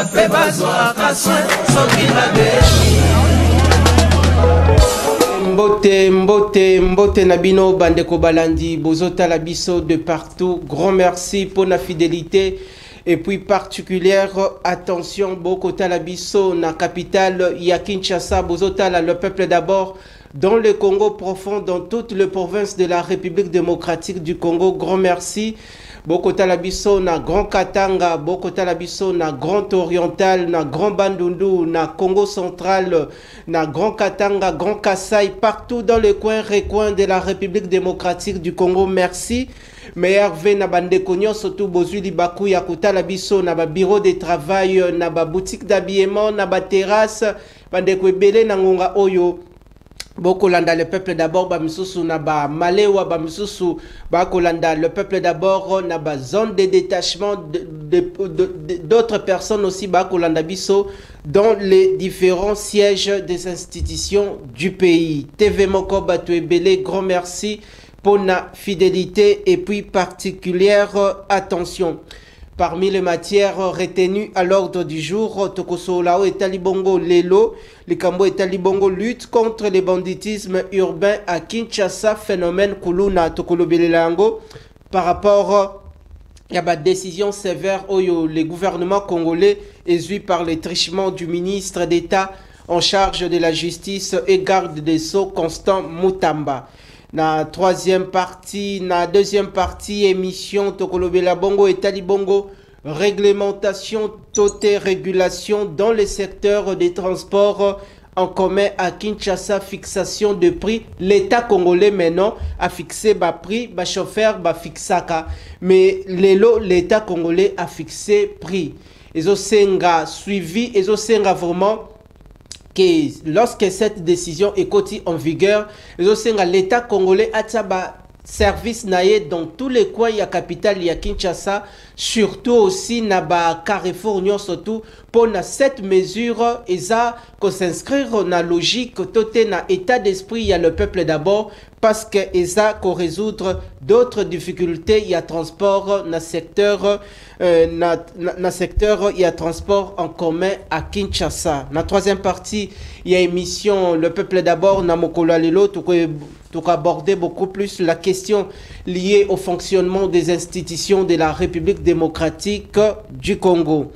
pe bazwaka soin soki babeli. Mbote Nabino Bandeko Balandi, Bozota Labiso de partout. Grand merci pour la fidélité et puis particulière attention Bokota Labiso, na capitale ya Kinshasa, Bozota le peuple d'abord dans le Congo profond, dans toutes les provinces de la République démocratique du Congo. Grand merci. Bokota Labiso na Grand Katanga, Bokota Labiso na Grand Oriental, na Grand Bandundu, na Congo Central, na Grand Katanga, Grand Kassai, partout dans les recoins de la République démocratique du Congo. Merci. Meilleur V na bandeko surtout Bozuli Bakou Yakuta Labiso na ba bureau de travail, na ba boutique d'habillement, na ba terrasse, bandeko ebele na ngonga oyo. Bokolanda le peuple d'abord, Bamisusu Naba Malewa, Bamisusu Bakolanda le peuple d'abord, Naba zone de détachement d'autres personnes aussi, Bakolanda Biso, dans les différents sièges des institutions du pays. TV Moko Batuebele, grand merci pour la fidélité et puis particulière attention. Parmi les matières retenues à l'ordre du jour, Tokosolao et Talibongo Lelo, le Kambo et Talibongo lutte contre le banditisme urbain à Kinshasa, phénomène Kuluna Tokolobelelango, par rapport à la décision sévère où le gouvernement congolais est par le trichement du ministre d'État en charge de la justice et garde des Sceaux, Constant Moutamba. Na troisième partie, na deuxième partie émission Tokolobela Bongo et Talibongo, réglementation, totale régulation dans le secteur des transports en commun à Kinshasa, fixation de prix. L'État congolais maintenant a fixé bas prix, bas chauffeur, bas fixaka. Mais l'État congolais a fixé prix. Et ça suivi, et ça vraiment que lorsque cette décision est cotée en vigueur, l'État congolais a service naé dans tous les coins ya capitale ya Kinshasa, surtout aussi na ba Carrefour surtout pour cette mesure eza ko s'inscrire na logique toté na état d'esprit ya le peuple d'abord parce que eza ko résoudre d'autres difficultés ya transport na secteur secteur ya transport en commun à Kinshasa. Na troisième partie il y a émission le peuple d'abord na mokolo lelo pour aborder beaucoup plus la question liée au fonctionnement des institutions de la République démocratique du Congo.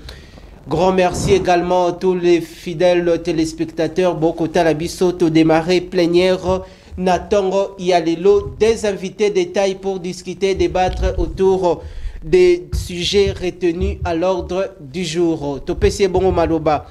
Grand merci également à tous les fidèles téléspectateurs. Bokota Labiso, tout démarré plénière. Natongo Yalelo, des invités détails pour discuter, débattre autour des sujets retenus à l'ordre du jour. Topesi Bongo Maloba,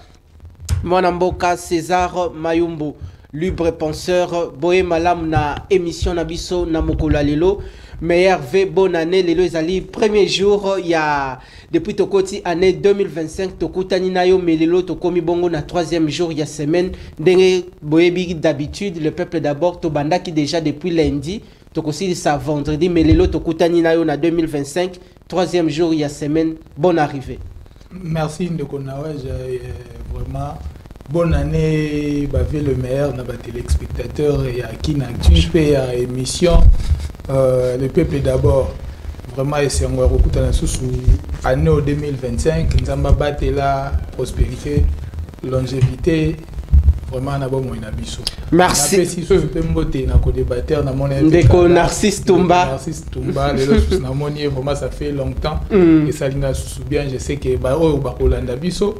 Mwanamboka César Mayumbu. Libre penseur, boé malam na émission nabiso na mokolo lelo. Meilleur V, bonne année, lelo ezali premier jour ya depuis tokoti année 2025 tokutani na yo melelo tokomi bongo na troisième jour ya semaine ndenge boyebi d'habitude le peuple d'abord to bandaki déjà depuis lundi tokosi sa vendredi melelo tokutani na yo na 2025 troisième jour ya semaine. Bonne arrivée. Merci Ndeko Nawaj, vraiment. Bonne année, bavé le meilleur, na téléspectateurs et à qui n'a tué à émission. Le peuple d'abord, vraiment, c'est un recours à la sous année 2025. Nous avons battu la prospérité, longévité. Vraiment, na bon inabiso. Merci. Ndeko Narcisse Tumba. Narcisse Tumba, vraiment ça fait longtemps. Et ça l'a bien. Je sais que Bao Bakolanda Biso,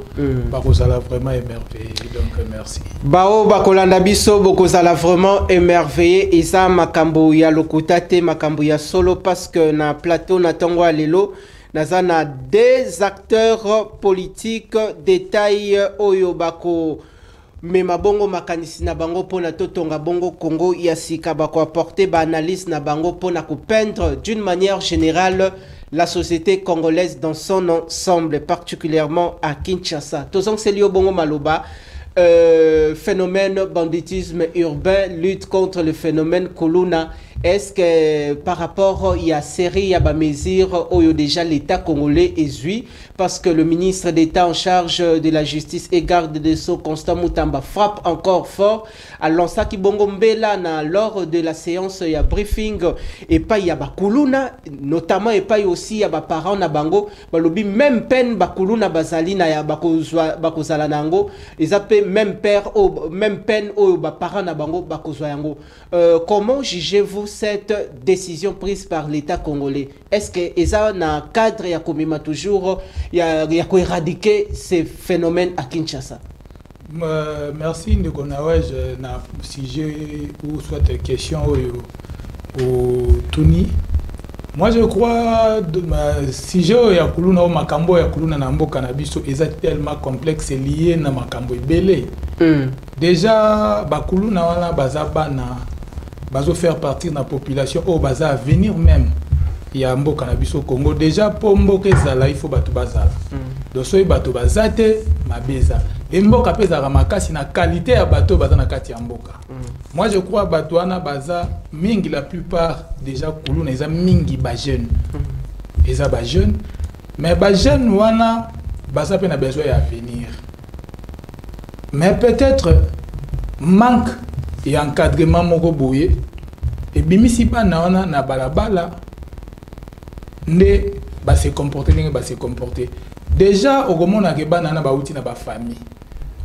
Bakozala vraiment émerveillé. Donc merci. Bao Bakolanda Biso, Bakozala vraiment émerveillé. Et ça, Makambo ya Lokutate, Makambo ya solo parce que na plateau na Tongo Alelo. Nazana des acteurs politiques détail Oyobako. Mais ma bongo makanisi na bango pona totonga bongo Congo yasika bako apporter ba analyse na bango pona ko peindre d'une manière générale la société congolaise dans son ensemble, particulièrement à Kinshasa. Tozong Selio bongo maloba phénomène banditisme urbain, lutte contre le phénomène Kuluna est-ce que par rapport il y a série il y a des mesures où déjà l'État congolais est zui parce que le ministre d'État en charge de la justice et garde des Sceaux Constant Mutamba frappe encore fort à l'onsa qui bongo mbela lors de la séance il y a briefing et pas il y a bakuluna notamment et pas aussi il y a parents na bango balobi même peine bakuluna bazali na ya bakozala nango ils appellent même père ou même peine au parents na bango bakozwa yango. Comment jugez-vous cette décision prise par l'État congolais? Est-ce que ça na cadre ya komima toujours ya ko éradiquer ces phénomènes à Kinshasa? Merci de Gonawej na sujet ou soit question au Tuni. Moi je crois sujet ya kuluna o makambo ya kuluna na mboka na biso est tellement complexe lié na makambo ebele. Déjà bakuluna wana bazabana bazo faire partie de la population au baza à venir même ya mboka na biso Congo déjà pour mboka ezala il faut batu bazala. Donc soy batu bazate mabeza et mboka peza makasi na qualité ya bato baza na kati ya mboka. Moi je crois batu wana baza mingi la plupart déjà kuluna eza mingi ba jeune. Eza ba jeune mais ba jeune wana baza pe na besoin ya venir. Mais peut-être manque et encadrement moko boye et bimisi pa na wana na balabala ne ba se comporter ndenge ba se comporter déjà au komona ke bana na ba uti na ba famille.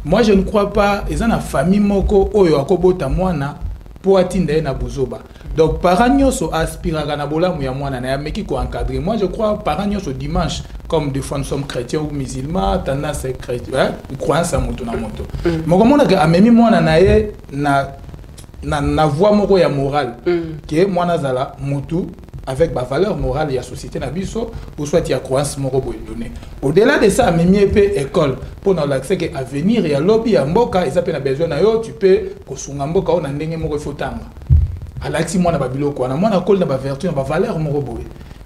Moi je ne crois pas eza na famille moko oyo akobota mwana po atinda na buzoba. Donc parents nyonso aspiraka na bolamu ya mwana na ya meki ko encadrer. Moi je crois parents nyonso dimanche comme des fois nous sommes chrétiens ou musulmans tendance chrétien croyance à moto na moto. Mokomona ke amemi mwana na ye na voie moko ya morale que mwana zala mutu avec ma valeur morale et la société na biso ou soit il y a croyance moko boy donné. Au-delà de ça amemi pe école pour dans l'accès que à venir ya lobby ya mboka ils appellent besoin na yo tu peux kosunga mboka on ndenge moko fotanga. Alaxi mwana babiloko na mwana kol na ba vertu na ba valeur moko boy.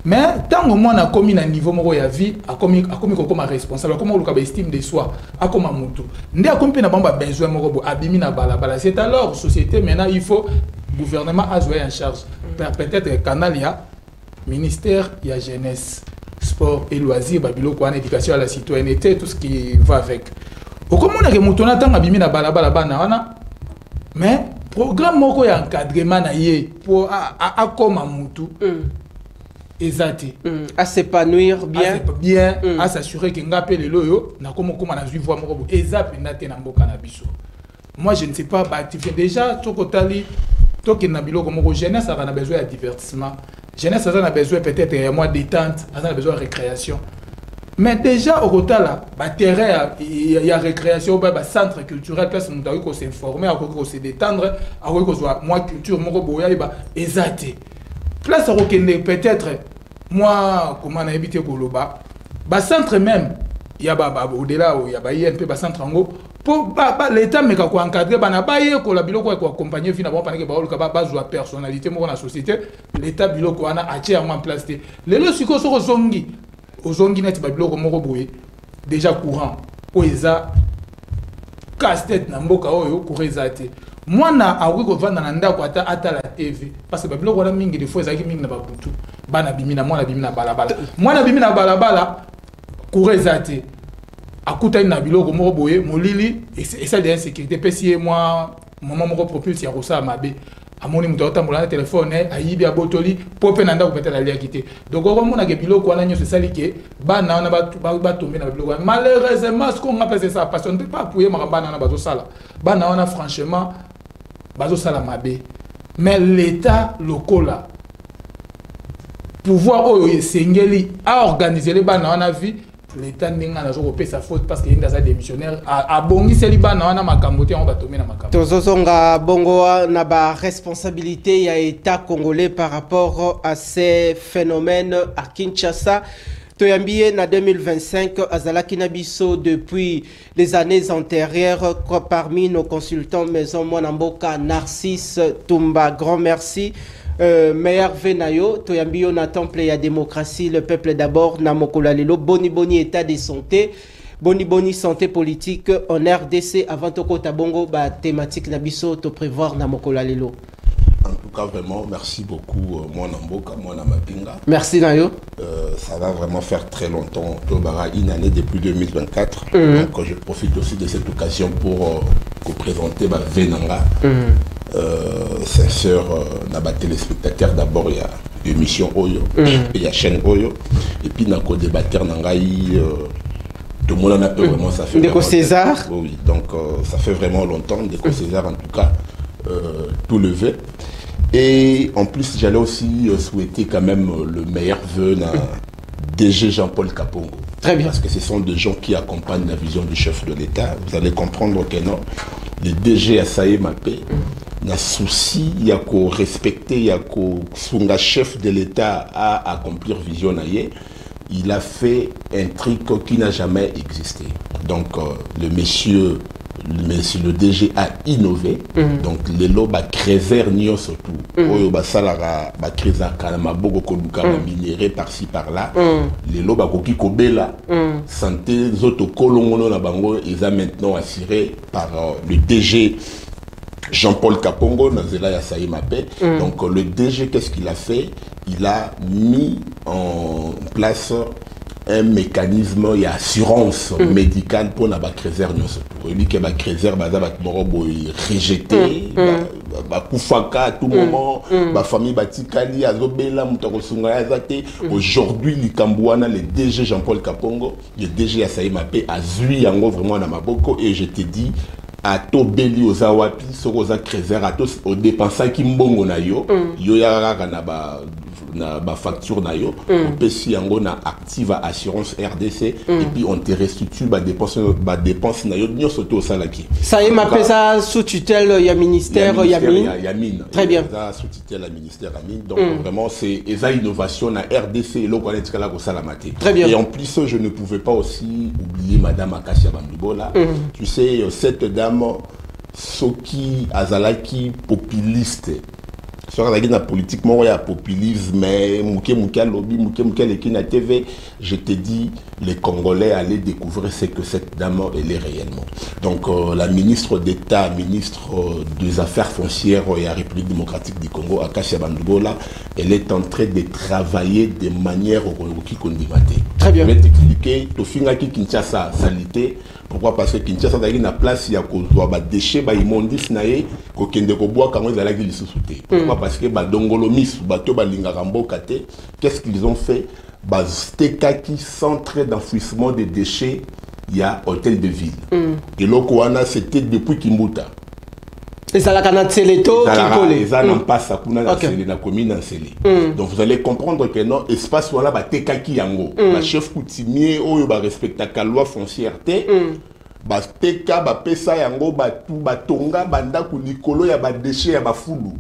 Mais tant au moins na commis na niveau moko ya vie a commis comme responsable comme luka ba estime de soi a comme mutu ndé a commis na bamba besoin moko bo abimi na balabala c'est alors société maintenant il faut gouvernement a joué en charge peut-être canal ya ministère ya jeunesse sport et loisirs babiloko en éducation à la citoyenneté tout ce qui va avec au comment na ke mutu na tanga abimi na balabala bana wana mais programme moko ya encadrement na ye pour a comme mutu exact à s'épanouir bien à s'assurer que ngapé le loyo na komo na voix moko exact na te na mboka na biso. Moi je ne sais pas activer déjà tokotali toki na biloko moko jeunesse a besoin de divertissement, jeunesse a besoin peut-être de moins détente, a besoin de récréation. Mais déjà au kotala ba terrain il y a récréation ba centre culturel place on doit ko s'informer à ko se détendre à ko soit moi culture moko boya ba exact place à peut-être moi comment on a habité Goloba ba centre même il y a au-delà il y a ba INP ba centre ngo pour l'état mais ko encadrer bana ba ye ko la biloko ko accompagner fina bon pendant que ba oluka ba joie personnalité mo na société l'état biloko ana atie en place le lo siko soko zongi ozongi net ba biloko moko boye déjà courant o eza casse-tête na mboka oyo ko rezate mwana awi ko vanda na ndako ata la TV parce que ba biloko wana mingi des fois ezaki mingi na ba butu bana bimina mwana bimina balabala mwana bimina balabala ko rezate akuta na biloko moko boye molili et ça de insécurité pesi moi maman moko propulse ya rosa mabe amoni muto atambola na téléphone ayibi abotoli pope na ndako peut-être ali akité donc on mona ke biloko wana nyoso sali ke bana na ba tomber na biloko malheureusement ce qu'on appelle ça parce qu'on ne peut pas appuyer makabana na bazo sala bana wana franchement bazo sala mabe mais l'état local pouvoir oyo sengeli a organiser les bana wana vie l'état n'inga na zo sa faute parce qu'il y a des démissionnaires a bongi seliba na wana makambo te on va tomber na makambo tozozonga bongo na ba responsabilité ya état congolais par rapport à ces phénomènes à Kinshasa. Toyambie na 2025 azalaki na biso depuis les années antérieures parmi nos consultants maison Mwanamboka Narcisse Tumba, grand merci. Meilleur Venayo, Toyambio na temple ya démocratie, le peuple d'abord, na mokolalelo, boni état de santé, boni santé politique en RDC avant toko tabongo ba thématique na biso to prévoir na mokolalelo. En tout cas, vraiment, merci beaucoup, moi Namboka, moi Namapinga. Merci, Nayo. Ça va vraiment faire très longtemps. Tobara, une année depuis 2024. Donc, je profite aussi de cette occasion pour vous présenter ma Venanga. Sincère, Naba téléspectateur. D'abord, il y a l'émission Oyo, et il y a chaîne Oyo. Et puis, il y a un débatteur Nangaï. Tout le monde en a peu vraiment, ça fait. Déco César. Oui, donc ça fait vraiment longtemps. Déco César, en tout cas, tout levé. Et en plus, j'allais aussi souhaiter quand même le meilleur vœu à DG Jean-Paul Kapongo. Très bien. Parce que ce sont des gens qui accompagnent la vision du chef de l'État. Vous allez comprendre que non, le DG a saï mapé. Il y a souci, il y a qu'au respecter, il y a qu'au chef de l'État à accomplir vision naïe. Il a fait un truc qui n'a jamais existé. Donc, le monsieur, le DG a innové. Donc, les lots va créer surtout. Oyo ba salara ba créer kalama bogo koluka minéré par-ci par-là. Les lots va koki kobela. Santé zoto kolongono na bango ils a maintenant assuré par le DG Jean-Paul Kapongo, Nazela Yasaï Mapé. Donc le DG, qu'est-ce qu'il a fait? Il a mis en place un mécanisme d'assurance médicale pour la créser. Il dit que la créser va rejeter, va koufaka à tout moment, la famille batikali azobela mutakosunga yazate. Aujourd'hui, Likambouana, le DG Jean-Paul Kapongo, le DG Yasaï Mapé a zui yango vraiment na maboko et je te dis à to beli aux awapi sokoza créser à tous au dépensa ki mbongo na yo yo ya na ba facture na yo pesi yango na Activa Assurance RDC et puis on te restitue ba dépense na yo nyo soto salaki ça y est ma ça sous tutelle il y a ministère il y a mine très bien ça sous tutelle la ministère à mine donc vraiment c'est esa innovation na RDC et lo connaître la ko salamate très bien. Et en plus je ne pouvais pas aussi oublier madame Akasia Bandubola tu sais cette dame Soki Azalaki populiste. Sur la politique, il y a populisme, mais lobby, la TV, je te dis, les Congolais allaient découvrir ce que cette dame elle est réellement. Donc la ministre d'État, ministre des Affaires foncières et la République démocratique du Congo, Akasia Bandubola, elle est en train de travailler de manière qui condimate. Très bien. Je vais t'expliquer, Tofinga qui Kinshasa salité. Pourquoi? Parce que Kinshasa a une place, il y a des déchets, des immondices, des bois, quand ils allaient les sous-souter. Pourquoi? Parce que Dongolomis, qu'est-ce qu'ils ont fait? Stekaki, centre d'enfouissement des déchets, il y a hôtel de ville. Et l'Okoana, c'était depuis Kimbuta. Et ça la canne Seleto qui collait. Et ça n'en passe à la commune en Sélé. Donc vous allez comprendre que non, espace où on a Tekaki Yango, le chef coutumier, où il respecte la loi foncière. Ba teka ba pesa yango ba tout ba tonga banda ku likolo ya ba déchets ya ba fulu.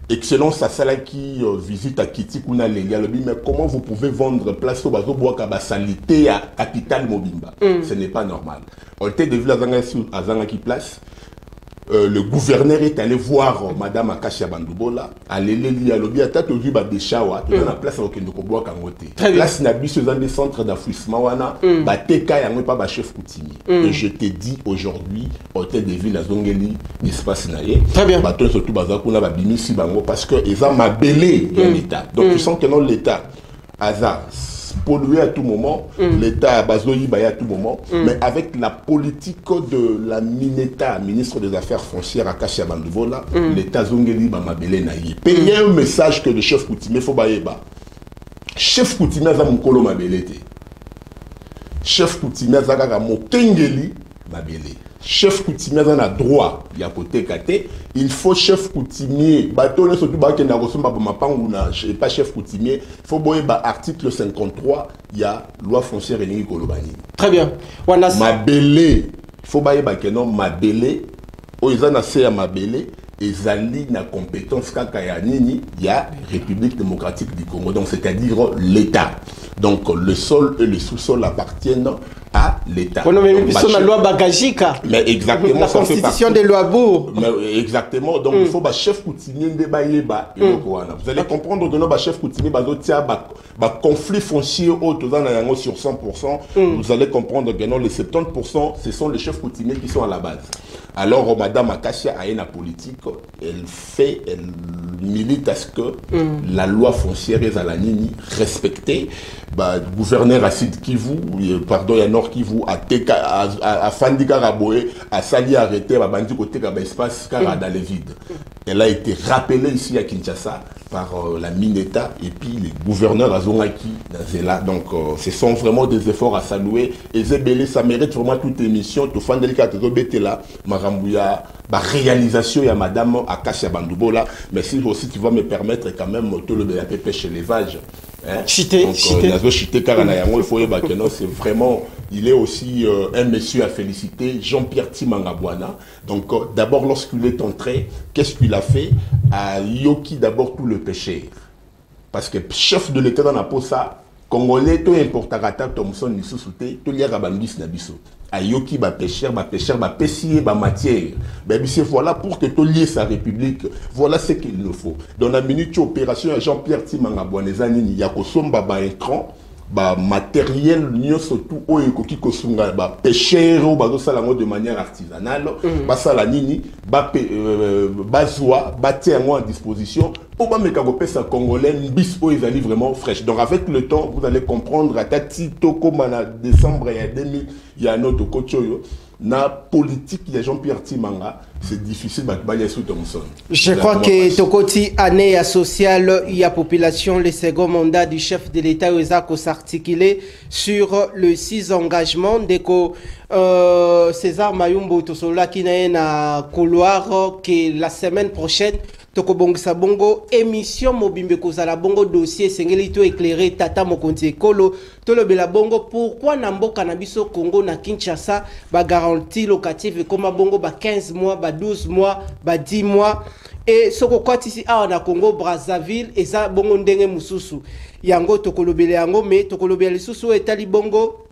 Excellent ça sala qui visite à Kiti kuna lenga lobi mais comment vous pouvez vendre place au bazo bois ka ba salité à capitale Mobimba? Ce n'est pas normal. On était de ville à Zanga qui place. Le gouverneur est allé voir madame Akasia Bandubola, allé lire à l'objet à tête au riba de Chawa, dans la place au Kendokoboa Kangote. Place Nabiso dans des centres d'affouissement, bah Teka yango pas ba chef coutumier. Et je te dis aujourd'hui, hôtel de ville à Zongeli, l'espace naïe. Très bien. Bah toi surtout bazakuna ba bimisi bango parce que ils ont ma belé l'État. Donc tu sens que non l'État, hasard. Polluer à tout moment, l'État a bazoï à tout moment, mais avec la politique de la Mineta, ministre des Affaires foncières Akasia Bandubola, l'État Zongeli Bamabele Naïe. Payer un message que le chef coutumier faut baïba. Chef coutumier za mukolo mabelete. Chef coutumier za kaka mokengeli mabele. Chef coutumier a droit ya côté kate, il faut chef coutumier bateau surtout ba kenda ko somba ba panguna pas chef coutumier, faut boye ba article 53 il y a loi foncière et kolobani. Très bien. Wana mabele, faut baye ba kenon mabele o izana se ya mabele ezali na compétence kaka ya nini ya République démocratique du Congo, donc c'est-à-dire l'État. Donc le sol et le sous-sol appartiennent à l'État. On a même la loi Bagajika. Mais exactement. La constitution des lois Bourg. Exactement. Donc il faut que chef coutumier de Baïeba. Vous allez comprendre que notre chef coutumier va conflit foncier sur 100%. Vous allez comprendre que non, les 70%, ce sont les chefs coutumiers qui sont à la base. Alors, Madame Akassia a une politique, elle milite à ce que la loi foncière est à la nini respectée. Gouverneur Acide Kivu, pardon, il y a Nord Kivu, à Fandika Raboé, à Sali arrêté, à Bandi côté espace dans les vides. Elle a été rappelée ici à Kinshasa par la Mineta et puis les gouverneurs à Zongaki, Zela. Donc, ce sont vraiment des efforts à saluer. Et Zébélé, ça mérite vraiment toute émission. Tout fan délicat, tout bêté là, Marambouya, réalisation, il y a Madame Akassia Bandoubola. Mais si aussi tu vas me permettre quand même de le BAP chez l'élevage. Chité, c'est vraiment, il est aussi un monsieur à féliciter, Jean-Pierre Timangabouana. Donc d'abord lorsqu'il est entré, qu'est-ce qu'il a fait? À Yoki d'abord tout le péché. Parce que chef de l'État dans la posa, Congolais, tout importarata, Thomson, Nissouté, tout l'y Rabandis Nabiso. À Yoki, pêcheur, pessier, matière. Voilà pour que tout lié sa république. Voilà ce qu'il nous faut. Dans la minute opération, Jean-Pierre Timangabouana, il y a un écran. Matériel surtout pêcheur ou de manière artisanale en disposition pour sa congolais bis vraiment fraîche. Donc avec le temps vous allez comprendre à tati toko mana décembre et 2000 il y a un autre coach na politique il y a Jean-Pierre Timanga c'est difficile je crois que tokoti année sociale il y a population le second mandat du chef de l'État Ezako s'articuler sur le 6 engagements déco César Mayumbo Tosola qui n'a na couloir que la semaine prochaine toko bongisa bongo émission mobimbe kozala bongo dossier sengeli to éclairer tata mokonzi ekolo to le bela bongo pourquoi na mboka na biso Congo na Kinshasa ba garantie locative comme bongo ba 15 mois ba 12 mois ba 10 mois et soko kwati ici na Congo Brazzaville eza bongo ndenge mususu yango tokolobele yango mais tokolobele susu etali bongo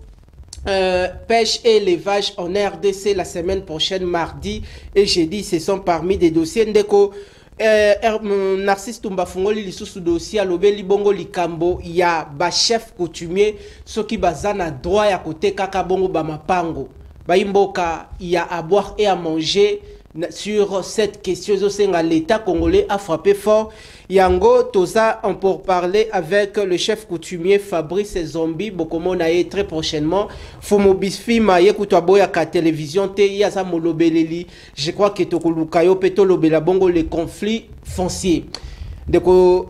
pêche et élevage en RDC la semaine prochaine mardi et jeudi ce sont parmi des dossiers ndeko Narcisse Tumba Fungoli lisusu dossier alobeli bongo likambo ya ba chef coutumier soki bazana droit ya côté kaka bongo ba mapango ba imboka ya à boire et à manger sur cette question l'État congolais a frappé fort yango toza on pour parler avec le chef coutumier Fabrice Zombi bokomonaye très prochainement Fumo Bisfima yekuto boya ka télévision te ya sa molobeleli je crois que tokolukayo peto lobela bongo les conflits fonciers Deko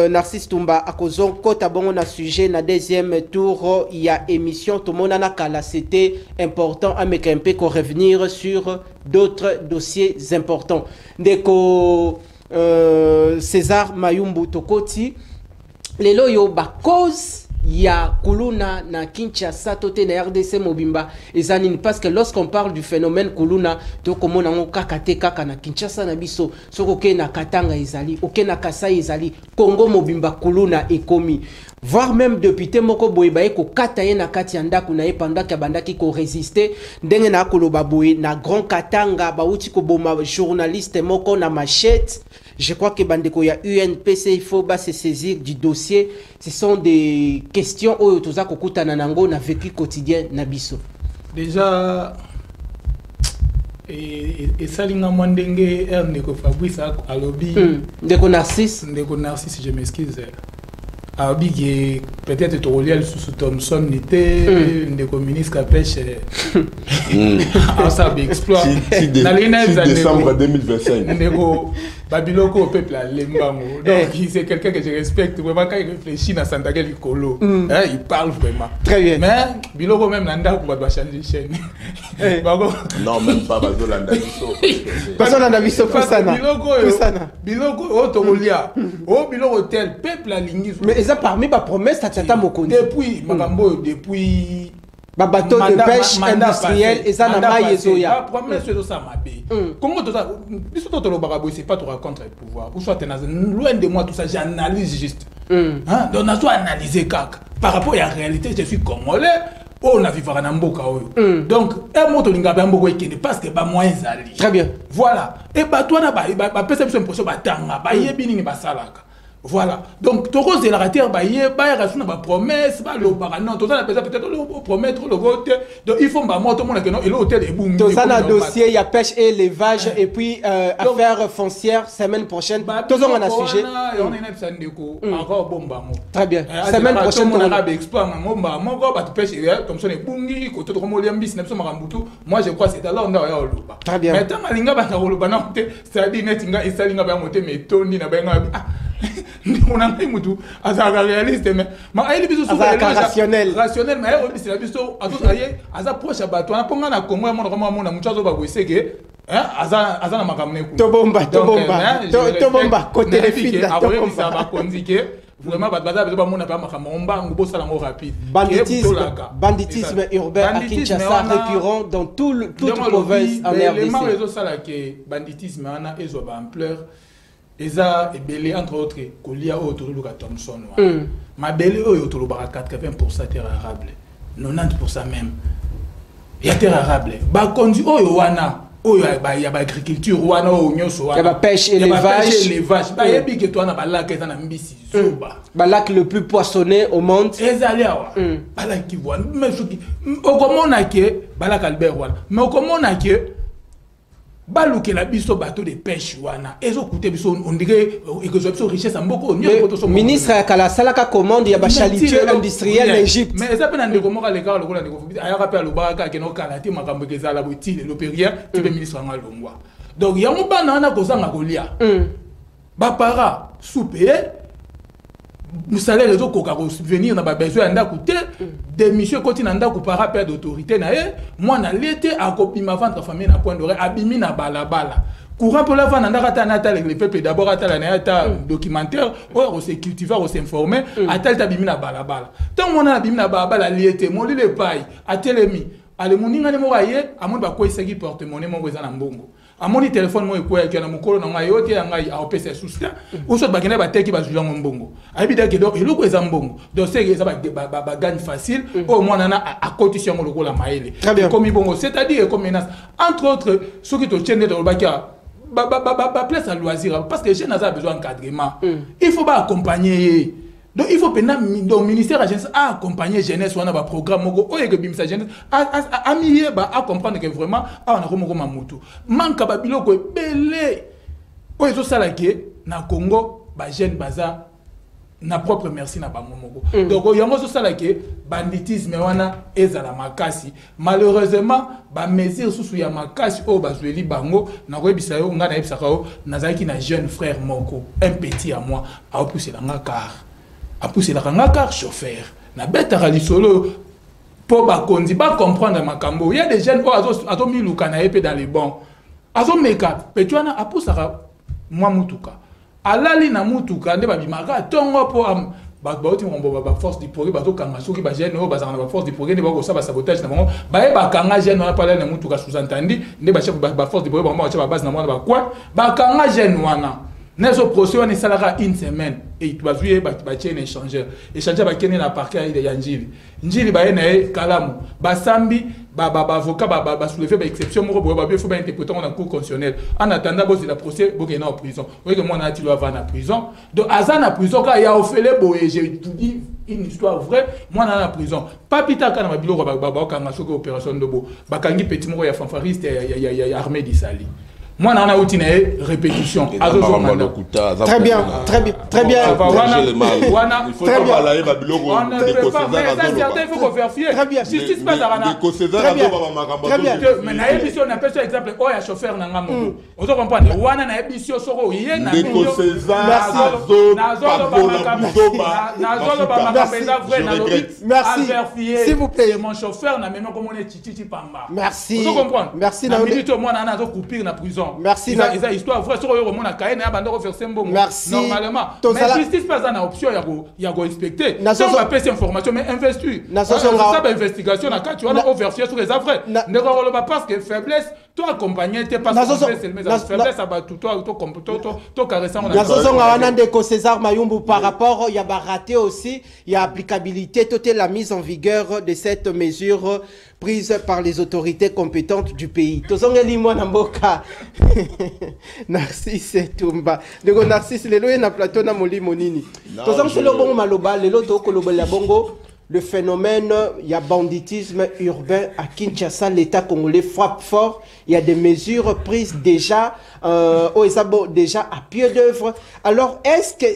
Narcisse Tumba akozon kota bongo na sujet na deuxième tour il y a émission tout monde na kala c'était important à mekempe ko revenir sur d'autres dossiers importants Deko César Mayumbu Tokoti lelo yo ba cause ya kuluna na Kinshasa tote na RDC mobimba ezanini parce que lorsqu'on parle du phénomène kuluna to komona ngo kakate kaka na Kinshasa na biso soko ke na Katanga ezali oke na Kasai ezali Congo mobimba kuluna ekomi voire même député moko boye ba ko kata ye na kati anda kuna ye pendant que bandaki ko résister ndenge na koloba boye na Grand Katanga ba uti ko boma journaliste moko na machette. Je crois que bandeko ya UNPC il faut se saisir du dossier. Ce sont des questions où toza kokuta na nango na vécu quotidien na biso. Déjà et salinga mwandenge ndeko Fabrice alobi ndeko Narcisse je m'excuse. Alobi peut-être Torolia sous Thomson n'était ndeko ministre pêche en ça exploit. Décembre 2025. Ndeko Babiloko au peuple à Lembango. Donc c'est quelqu'un que je respecte vraiment quand il réfléchit dans Santa Gale Colo. Il parle vraiment. Très bien. Mais Biloko même Nanda pour doit changer de chaîne. Non, même pas Bazolanda Biso. Bazolanda Biso pour ça. Biloko au Torolia. Au Biloko tel peuple à Lingis. Mais ils ont parmi ma promesse à Tata Mokondi. Depuis Makambo depuis bateau de pêche industriel et ça n'a pas yezoya. Promesse de ça mabe. Comment tout ça biso to lo bagabo c'est pas tout contre le pouvoir. Ou soit loin de moi tout ça j'analyse juste. Hein donc on doit analyser kaka par rapport à la réalité je suis congolais. On a vivre na mboka oyo. Donc un moto linga ba mboko ekende parce que ba moyens ali. Très bien. Voilà. Et ba toi na ba pesa biso impression ba tanga ba yebi nini ba salaka. Voilà. Donc, tu as la terre, il y a une promesse, non, tu as peut-être promettre le vote. Donc, il faut que tout le monde ait l'hôtel et boum. Tu as un dossier, il y a pêche et élevage, et puis affaires foncières, semaine prochaine. Tout le monde a un sujet. Encore bon. Très bien. Semaine prochaine, on a exploit. Moi, je crois que c'est là où on a eu. Très bien. Maintenant, on a pris mutu azaka réaliste mais ayi biso rationnel mais c'est la biso aza proche à bato na ponga na Congo mon vraiment na muchazo ba bweseke aza na makamne ku tobomba côté les filles là tobomba ba konzike vraiment baza bezo ba mona pa makamomba ngubo sala ngo rapide banditisme urbain à Kinshasa récurrent dans toute province en RDC les réseaux sala que banditisme ana ezo ba ampleur eza ebele entre autres kolia autour de Thompson ma belle autour de 80% terre arable 90% même ya terre arable ba kondi oyo wana oyo ya ba agriculture wana oyo nyoso wana ya ba pêche élevage ba yebi que toi na ba lac eza na mbisi zuba ba lac le plus poissonné au monde ezali awa ba lac ki wana mais soki okomona ke ba lac Albert wana mais okomona ke baluke la biso bateau de pêche wana ezo coûter biso on dirait que biso richesse mboko ministre akala salaka commande ya ba chalutier industriel en Égypte mais eza pe na ndeko moka le car lokola ndeko ayaka pe alobaka ke no kala te makambo ke zala botile l'opérien te pe ministre nga longwa donc ya mobana na kozanga kolia ba para souper le salaire ezo koka ko subvenir na ba besoin anda coûter des missions continent anda ko para père d'autorité na ye moi na l'été a copima vendre famille na point d'oreille abimi na balabala courant pour la vendre anda ta natal avec les peuples d'abord atala na ta documentaire on se cultiver on s'informer atal ta bimi na balabala tant on a bimi na balabala l'été mon le paille atelemi ale moninga ne mo aye amon ba ko isaki porte-monnaie mo eza na mbongo amoni téléphone mo ekoya ki na mukolo na ngai yote ngai a opesa soucia oso bakene ba teki ba julan mbongo ayibida ke donc eloko eza mbongo donc c'est eza ba gagne facile au moins na a cotisation mo lokola maele comme bongo c'est-à-dire comme menace entre autres ceux qui te tiennent de bakia ba place à loisir parce que les jeunes ont besoin d'encadrement il faut pas accompagner. Donc il faut que le ministère de la jeunesse accompagner jeunesse ou un programme ou que bimisa jeunesse à comprendre que vraiment on a comme mamutu manque ba biloko belé o ezo sala ke na Congo ba jeune baza na propre merci na bango moko donc yango zo sala ke banditisme wana ezala makasi malheureusement ba mesure susu ya makasi o bazweli bango na ko ebisa yo ngana ebisa ko nazaki na jeune frère moko un petit à moi a poussé la car a poussé la car chauffeur na beta rali solo pour ba kondi ba comprendre makambo il y a des jeunes azo miluka na épée dans les bons azo meka petuana a poussé moi mutuka alali na mutuka nde ba bimaka tongo po ba bauti ngombo ba force du progrès ba to kanga soki ba jeune o ba za na ba force du progrès ne ba ko sa ba sabotage na bango ba e ba kanga jeune na pala na mutuka sous-entendu nde ba chef ba force du progrès ba cha ba base na mwana ba quoi ba kanga jeune wana nezo procès on salara une semaine et tu vas jouer ba chaîne échangeur échangeur ba kene na parquet ya njili njili ba na kalamu ba sambi ba avocat ba soulever ba exception mo ba bien faut ba interpréter en cour constitutionnelle en attendant bo la procès bo que na en prison oui que moi na ti doit va na prison donc azana prison ka ya ofele boye je te dis une histoire vraie moi na prison papita kana ba biloko ba kanga soko opération ndobo ba kangi petit mo ya fanfariste ya armée d'Isali. Moi, on a outil répétition. Très bien, très bien, très bien. Il faut pas balayer Babylone. On ne peut pas faire ça, il faut vérifier. Très bien. Justice passe à Rana. Très bien. Mais na émission, on appelle ça exemple. Oh, il y a chauffeur dans Ngambo. On doit comprendre. Wana na émission soro yé na. Merci. S'il vous plaît. Mon chauffeur n'a même comme on est Titi Pamba. Merci. On doit comprendre. Merci. Na minute moi na na coupure na prison. Merci. Ils histoire vraie sur le monde à Kayen et Bandoro faire symbole. Merci. Normalement. Mais justice pas une option il y a inspecter. Si on va payer information mais investir. Ça investigation na tu vas vérifier sur les affaires. Ne pas parce que faiblesse toi accompagner t'es pas faiblesse à battu toi caresser on a Nazosonga César Mayumbu par rapport il y a raté aussi il y a applicabilité toute la mise en vigueur de cette mesure prise par les autorités compétentes du pays. Tozonga limwa na mboka Narcisse Tumba ndeko Narcisse lelo na plateau na molimo nini tozonga selo bongo maloba lelo to kolobela bongo. Le phénomène, il y a banditisme urbain à Kinshasa, l'État congolais frappe fort. Il y a des mesures prises déjà, déjà à pied d'œuvre. Alors, est-ce que,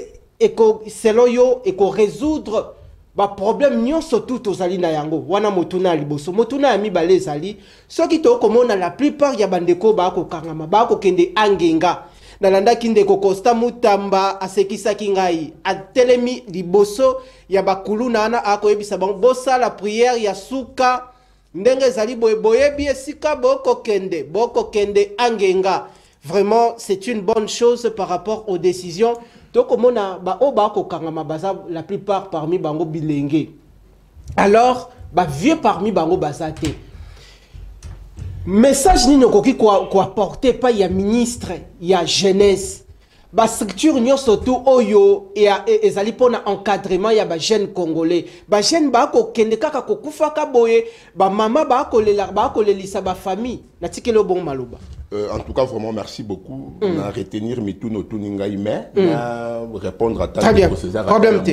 selon yo, et qu'on résoudre le problème, nous sommes tous aux alliés Nayango, wana motuna liboso, motuna ami balé zali. Ce qui est comme la plupart, il y a bandeko bako kangama, bako kende angenga. Nalanda kinde Costa Mutamba asekisa kingai atelemi liboso ya bakulu nana akoyebisa bango bosa la prière ya suka ndenge zali boyebi esika boko kende angenga. Vraiment c'est une bonne chose par rapport aux décisions donc komona ba obako kangama baza la plupart parmi bango bilenge alors ba vieux parmi bango bazate. Message ni nokoki ko apporter pas ya ministre ya jeunesse ba structure nyo surtout oyo et ezali pona encadrement ya ba jeune congolais ba jeune ba ko kende kaka ko kufa ka boye ba mama ba ko lelisa ba famille na tikelo bon maloba. En tout cas, vraiment, merci beaucoup. On a retenir Mituno Tuninga Ime, répondre à ta Déco César,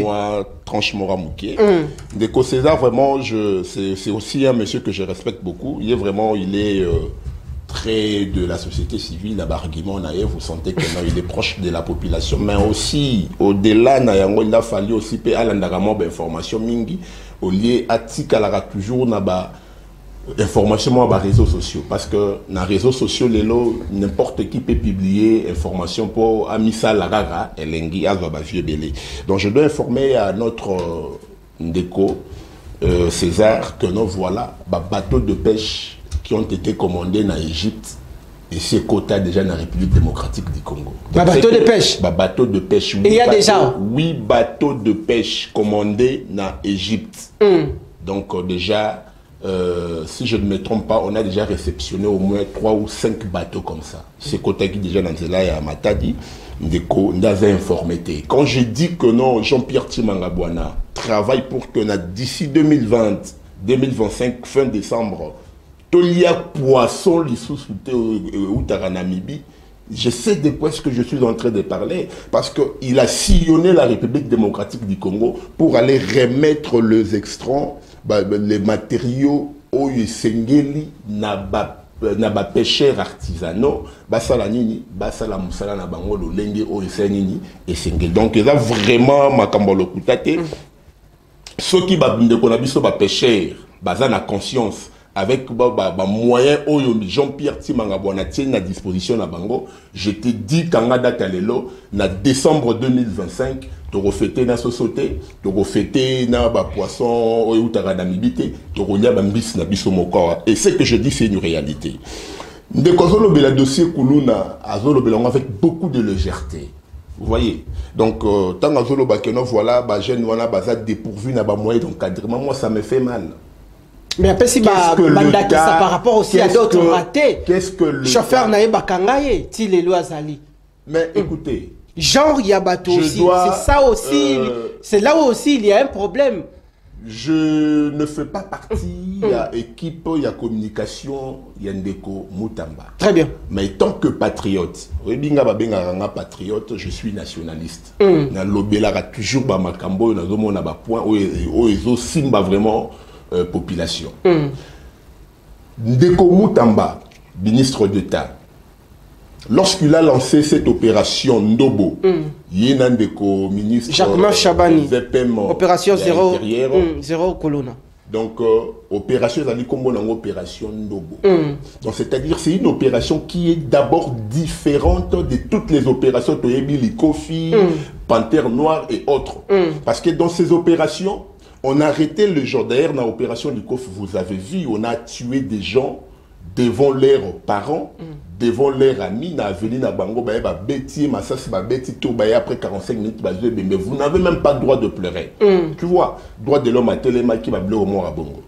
moi, tranchement ramouqué. Déco César, vraiment, c'est aussi un monsieur que je respecte beaucoup. Il est très de la société civile, l'argument naïf, vous sentez qu'il est proche de la population, mais aussi, au-delà, il a fallu aussi payer à l'endagamment d'informations mingi, au lieu à Tikalara toujours naba. Information sur les réseaux sociaux parce que dans les réseaux sociaux n'importe qui peut publier information pour Amisa Lagaga et Lengi Azwabavie Belé. Donc je dois informer à notre Déco César que nous voilà bateaux de pêche qui ont été commandés en Égypte et ces quotas déjà dans la République démocratique du Congo. Bateaux de pêche. Bateaux de pêche. Et il y a déjà 8 bateaux de pêche commandés en Égypte. Donc déjà si je ne me trompe pas, on a déjà réceptionné au moins 3 ou 5 bateaux comme ça. C'est côté qui déjà dans la Matadi, informé. Quand je dis que non, Jean-Pierre Timangabouana travaille pour que d'ici 2020-2025, fin décembre, Tolia Poisson, l'Issous ou Taranamibi, je sais de quoi est-ce que je suis en train de parler, parce qu'il a sillonné la République démocratique du Congo pour aller remettre les extraits, les matériaux au Sengeli na pêcheurs artisanaux, basala nini, basala musala na bango lo lenge o Sengeli et Sengeli. Donc il a vraiment makambolo kutate. Ceux qui babinde konabiso ba pêcheurs, baza na conscience avec moyen oyo Jean-Pierre Timangabouana tient à disposition na bango. Je te dis kangada kalelo na décembre 2025 tu refaites na société, tu refaites na ba poisson oyo taradamibité, tu ronya ba mbis na biso mokawa. Et ce que je dis c'est une réalité. Ndekozolo bela dossier kuluna azolo belonga avec beaucoup de légèreté. Vous voyez. Donc tant azolo bakeno voilà ba jeune wana baza dépourvu na ba moyen d'encadrement, moi ça me fait mal. Mais après, si par rapport aussi à d'autres ratés, qu'est-ce que le chauffeur n'a pas kangaye, ti les lois ali. Mais écoutez, genre il y a bateau aussi, c'est ça aussi, c'est là où aussi il y a un problème. Je ne fais pas partie, il y a équipe, il y a communication, il y a Ndeko Mutamba. Très bien. Mais tant que patriote, patriote, je suis nationaliste. Na lobela toujours ba makambo na zomo na ba point o ezo simba vraiment population. Ndeko Mutamba, ministre d'État, lorsqu'il a lancé cette opération Ndobo, il y a Ndeko ministre Jacques Chabani, opération 0 colonna. Donc, opération opération Ndobo. Donc, c'est-à-dire c'est une opération qui est d'abord différente de toutes les opérations Toyebi, Likofi, Panthère Noire et autres. Parce que dans ces opérations, on a arrêté le genre. D'ailleurs, dans l'opération Likofi, vous avez vu, on a tué des gens devant leurs parents, devant leurs amis, na avenue na bango, après 45 minutes, mais vous n'avez même pas le droit de pleurer. Tu vois, droit de l'homme à téléma qui va bleu au mort à bongo.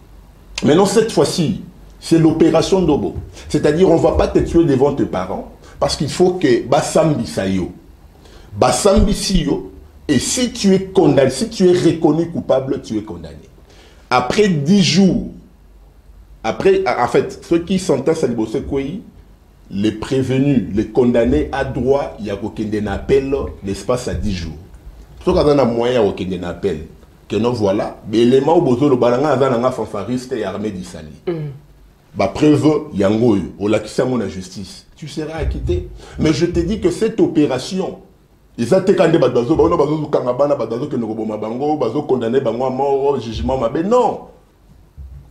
Maintenant, cette fois-ci, C'est l'opération Ndobo. C'est-à-dire, on ne va pas te tuer devant tes parents, parce qu'il faut que Basambi Sayo, Basambi Siyo, et si tu es condamné, si tu es reconnu coupable, tu es condamné. Après 10 jours, après, en fait, ceux qui sentencent à l'Ibosekouyi, les prévenus, les condamnés à droit, il y a aucun appel l'espace à 10 jours. Ce qu'on a moyen aucun appel, que nous voilà, mais l'élément au besoin de balanga azana fanfariste et armée d'Isali. Bah preuve yangoy, au lakisamo la justice. Tu seras acquitté. Mais je te dis que cette opération, ils ont été condamnés à bazo, bazo kangabana, bazo que nous robons bango, bazo condamné bango à mort, jugement mabé. Non.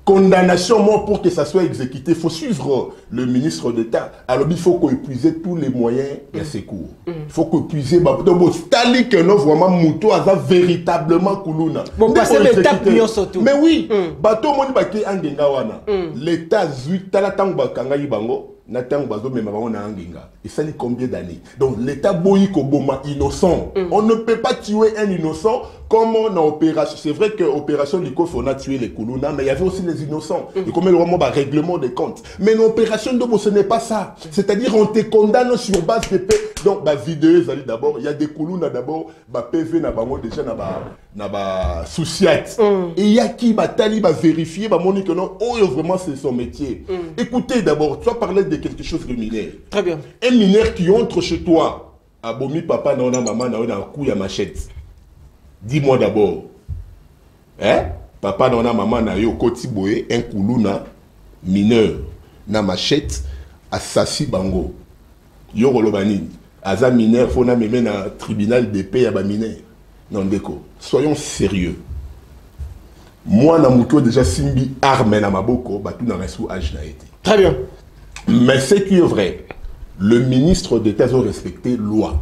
Condamnation mort pour que ça soit exécuté. Il faut suivre le ministre d'État. Alors il faut qu'on épuise tous les moyens de secours. Il faut qu'on épuise. Donc, Stali que non vraiment mouton a véritablement kuluna. Bon, passer l'étape mieux surtout. Mais oui, bateau moni baki angenga wana. L'État zui talatang bakanga yibango. Natang bazo mais maman na angenga. Et ça dit combien d'années? Donc l'État boyi koboma innocent. On ne peut pas tuer un innocent comme on a opération. C'est vrai que opération Likof on a tué les Koulouna, mais il y avait aussi les innocents. Et comme le vraiment règlement des comptes. Mais l'opération Ndobo ce n'est pas ça. C'est-à-dire on te condamne sur base de paix. Donc bah vidéo d'abord, il y a des Koulouna d'abord, bah PV na bango déjà na ba souciat. Et il y a qui bah tali bah vérifier bah monique non oh vraiment c'est son métier. Écoutez d'abord, tu vas parler de quelque chose de mineur. Très bien. Un mineur qui entre chez toi, abomi papa, naona maman, naona un coup, il y a machette. Dis-moi d'abord, hein? Papa, naona maman, nayo koti boye, un koulouna, mineur, na machette, assassi bango. Yo rolobani, aza mineur, faut na meme na tribunal de paix, yaba mineur. Non, déco. Soyons sérieux. Moi, na mouto déjà simbi arme na maboko, batou na resou âge na été. Très bien. Mais ce qui est vrai, le ministre d'État a respecté la loi.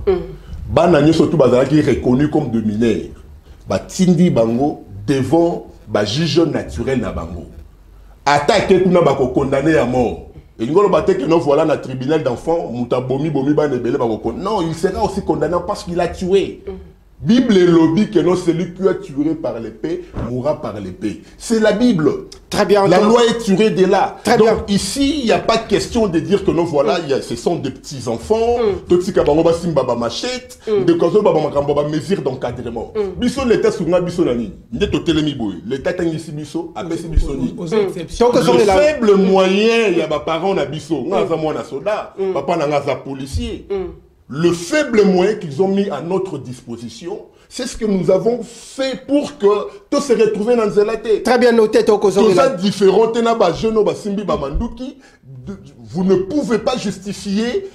Banani surtout qui est reconnu comme de mineur. Ba tindi bango devant ba juge naturel na bango. Attaqué kuna ba ko condamné à mort. Et ngolo baté que non voilà na tribunal d'enfants, muta bomi ba nebele ba ko. Non, il sera aussi condamné parce qu'il a tué. Bible et lobby que non, celui qui a tué par l'épée mourra par l'épée. C'est la Bible. Très bien. La loi est tirée de là. Très Donc bien. Ici, il n'y a pas de question de dire que non, voilà, ce sont des petits-enfants. Toxi kabango simba ba machette. De kazo ba makambo ba mesure d'encadrement. Biso l'État souvena biso nani. Ndeto telemi boy. L'État tangi si biso, apesi biso ni. Aux exceptions. Le faible moyen, il y a ba parents na biso. Ngaza mwana soldat, papa na ngaza policier. Le faible moyen qu'ils ont mis à notre disposition, c'est ce que nous avons fait pour que tout se retrouve dans Zelaté. Très bien noté, Toko Tout ça différent, vous ne pouvez pas justifier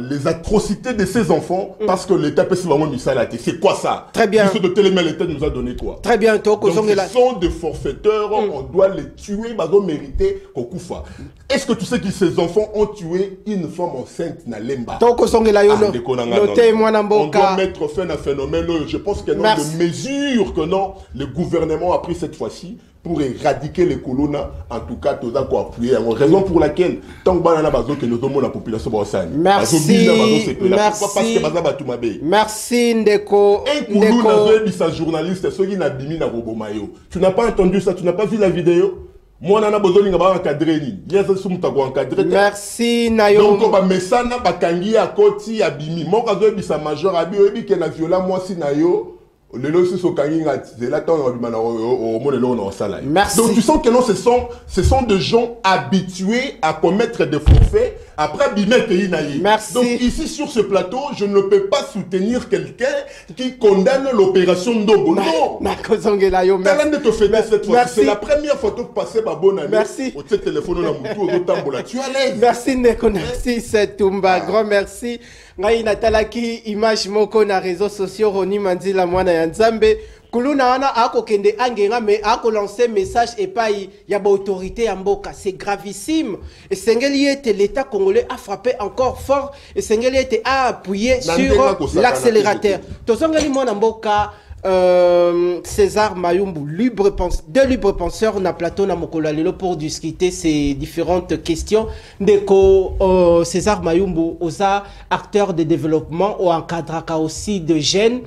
les atrocités de ces enfants parce que l'État peut se vraiment misalaté. C'est quoi ça? Très bien. L'État nous a donné quoi? Très bien, Toko Donc, ce sont des forfaiteurs, on doit les tuer, ils mériter Kokoufa. Est-ce que tu sais que ces enfants ont tué une femme enceinte na Lemba? Toko Songela Yono. Notez moi On doit mettre fin à un phénomène. Je pense que non, de mesures que non, le gouvernement a pris cette fois-ci pour éradiquer les colonnes, en tout cas, tout ça qu'on appuyer. Raison pour laquelle, tant que banana bazo que nous avons la population bassane. Merci. Merci Ndeko. Un colonne sa journaliste, ceux qui n'a bimi na robomayo. Tu n'as pas entendu ça, tu n'as pas vu la vidéo? Moi, nana besoin d'en encadrer ni. Merci Nayo. Donc, on va mesana bakangi à koti à bimi. Moi, quand je dis majeur abi obi que na violent moi si nayo. Merci. Donc tu sens que non, ce sont des gens habitués à commettre des forfaits après bimer pays naïe. Merci. Donc ici sur ce plateau, je ne peux pas soutenir quelqu'un qui condamne l'opération Ndobo. Non. C'est la première photo passée par bonne année. Merci. Au téléphone tu es à l'aise. Merci Ndeko, merci Setumba, grand merci. Ngai natalaki image moko na réseaux sociaux Roni Mandila mwana ya Nzambe kuluna wana ako kende angenga mais ako lancer message et pas ya ba autorité ya mboka, c'est gravissime et sengeli était l'État congolais a frappé encore fort et sengeli était a appuyé sur l'accélérateur. Tozongeli mwana mboka César Mayumbu, deux libres penseurs na plateau na mokolo lelo pour discuter ces différentes questions. Ndeko César Mayumbu, osa acteur de développement ou encadraka aussi de jeunes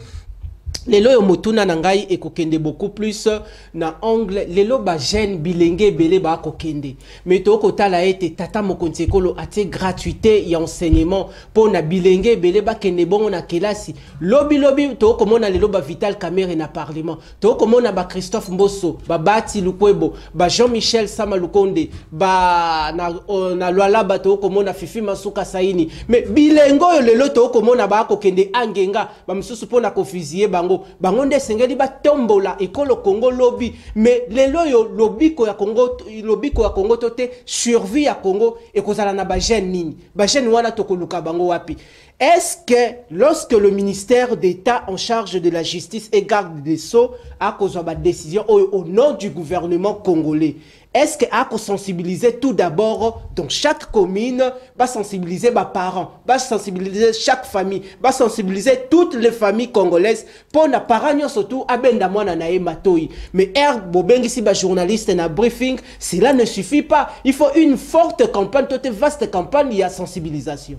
lelo yo motuna na ngai ekokende beaucoup plus na angle lelo ba jeune bilenge belé ba kokende mais to kotala ete tata mokonzi ekolo atie gratuité ya enseignement pour na bilenge belé ba kende bongo na kelasi lobi to komona lelo ba Vital Kamerhe na parlement to komona ba Christophe Mboso ba Bati Lukwebo ba Jean-Michel Sama Lukonde ba na Lwala ba to komona Fifi Masuka Saini mais bilengo yo lelo to komona ba kokende angenga ba msusu pona kofuzier bango bangonde sengeli ba tombola ekolo Congo lobby mais lelo yo lobiko ya Congo tote survie ya Congo ekozala na ba jeune nini ba jeune wana tokoluka bango wapi. Est-ce que lorsque le ministère d'État en charge de la justice et garde des Sceaux a causé une décision au nom du gouvernement congolais, est-ce que a sensibiliser tout d'abord dans chaque commune, va sensibiliser les parents, va sensibiliser chaque famille, va sensibiliser toutes les familles congolaises pour na parents surtout abenda mwana na matoi. Mais bobengi si ba journaliste na briefing, cela ne suffit pas. Il faut une forte campagne, toute vaste campagne de sensibilisation.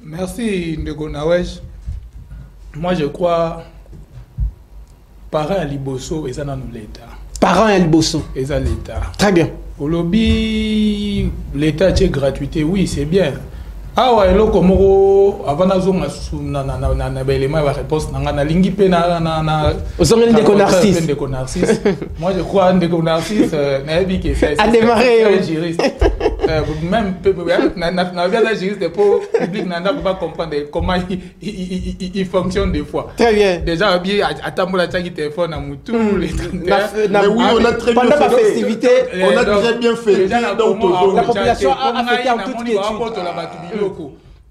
Merci Ndeko Nawej. Moi je crois parents à Liboso et ça dans l'État. Parents à Liboso et ça l'État. Très bien. Au lobby l'État est gratuité, oui c'est bien. Ah ouais là comme avant na zonga na belema va réponse na lingi pe na ozongeli Ndeko Narcisse. Ndeko Narcisse. Moi je crois Ndeko Narcisse na bi que c'est a démarré juriste. Même na bien la juriste pour public n'anda pas comprendre comment il fonctionne des fois. Très bien. Déjà bien atambola tchaki téléphone à mutu les mais oui on a très bien pendant la festivité on a très bien fait donc la population a fêté en toute quiétude.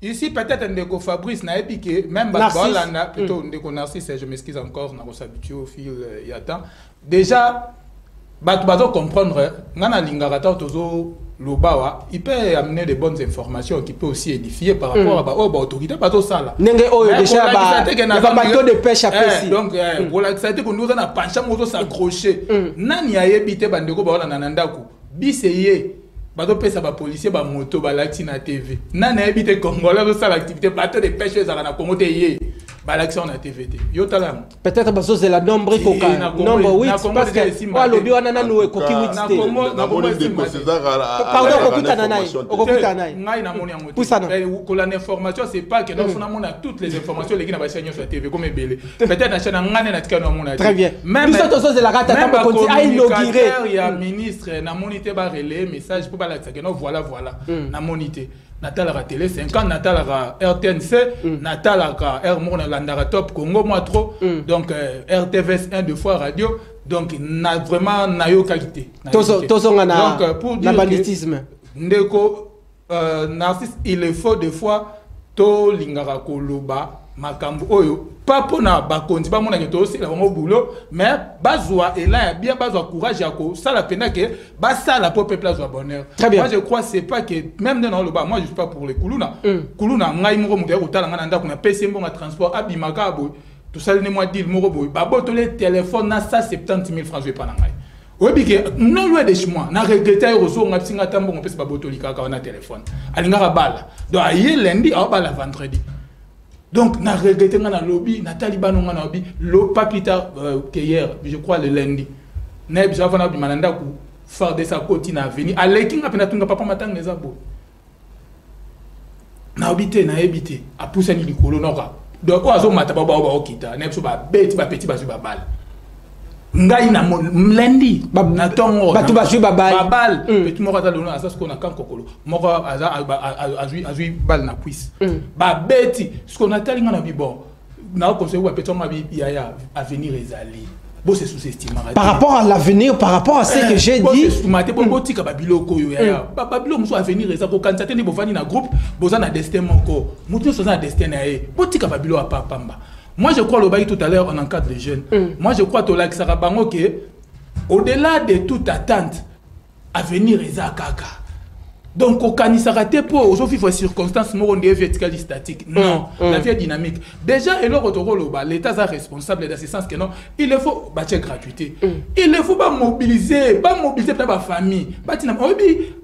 Ici peut-être Ndeko Fabrice n'a épiqué même Bakolanda plutôt Ndeko Narcisse, je m'excuse encore on s'habitue au fil il y a temps déjà bato comprendre ngana lingara tozo lobawa il peut amener de bonnes informations qui peut aussi édifier par rapport à autorité bato sala nenge oyo déjà ba bateau de pêche après donc voilà ça a été qu'on nous a penché moto s'accrocher nani ayebite bandeko ba na nandaku biseye bato pesa ba policier ba moto ba lati na TV nani ayebite congolais do sala activité bateau de pêche za na Congo te yé l'action na TVT yo talam peut-être parce que c'est la nombre coca nombre 8 parce que wa lobi wana na nous coki 8 na moni de César pardon okutana nayi ngai na moni yango ko la information c'est pas que nous on a toutes les informations les na ba chaîne sur TV comme belé peut-être na chaîne ngane na tika no mona très bien même ça to c'est la rata tambo konti a inauguré il y a ministre na monité ba relais message pour ba la que non voilà na monité Natal à télé 50 Natal à RTNC Natal à R Mon Landara Top Congo moi trop donc RTVS 1 2 fois radio donc na vraiment na yo qualité donc pour dire banditisme Ndeko Narcisse il est faux des fois to lingara koloba makambo oyo pas pour na bakonzi ba mona ke to aussi la bango boulot mais bazwa et là bien bazwa courage yako ça la peine que ba ça la peuple place au bonheur. Moi je crois c'est pas que même dans le bas moi je suis pas pour les kuluna kuluna ngai moko mutu ya kotala ngana ndako na PC mbonga transport abimaka boy tout ça ne moi dit moko boy ba boto les téléphone na ça 70 000 francs je vais pas na ngai obi ke non loin de chez moi na regretter reso nga singa tambo ngopesa ba boto likaka na téléphone alinga bala donc aye lundi a bala vendredi. Donc, na regretté na lobby, na taliban na lobby, pas plus tard qu'hier, je crois le lundi. Na bizava na bimananda ku faire de sa côté na venir. Allez kinga pena tunga papa matang les abo. Na habité na habité, a poussé ni likolo noka. Donc oazo mataba ba okita, na biso ba beti ba petit ba su ba bal. Ngai na lundi na tongo batu ba su ba bal petit moko ta lona asa skona kan kokolo moko azui bal na puisse ba beti skona tali ngana bi bon na conseil wa petit ma bi ya avenir ezali bo se sous-estimer par rapport à l'avenir par rapport à ce que j'ai dit maté bo tika ba biloko yo ya ba biloko muso avenir eza ko kantate ni bo fani na groupe boza na destin moko mutu so na destin na e bo tika ba biloko pa pamba. Moi, je crois, tout à l'heure, on encadre les jeunes. Moi, je crois, que au-delà de toute attente, avenir est à Kaka. Donc, au Kanisarate, pour aujourd'hui, il faut circonstances, on est vertical statique. Non, la vie est dynamique. Déjà, et l'État est responsable dans ce sens que non, il faut bâtir gratuité. Il faut pas mobiliser la famille.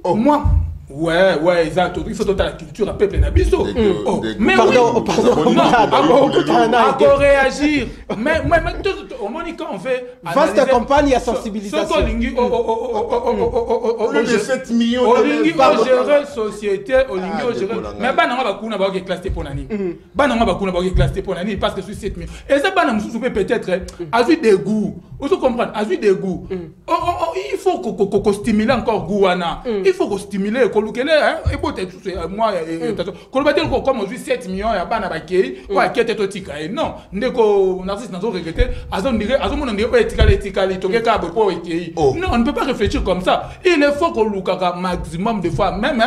Moi, Ouais, exact. Il faut la culture à peuple nabiso. Mais pardon, à réagir. Mais au moins quand on fait vaste campagne à sensibilisation. Au lieu de 7 millions de gérer société, mais on va classer pour nani. Classer pour nani parce que sur 7 millions. Et ça peut-être à vue des goûts. Vous comprenez, à vue des goûts. Il faut qu'on stimule encore goûana. Il faut qu'on stimule et peut-être moi comme on dit 7 millions et pas na bakei quoi qui était totika non ndeko narcisse n'a pas regretté azon mon ndeko etikali tokeka bopo ekei non on ne peut pas réfléchir comme ça il faut qu'on lukaka maximum de fois même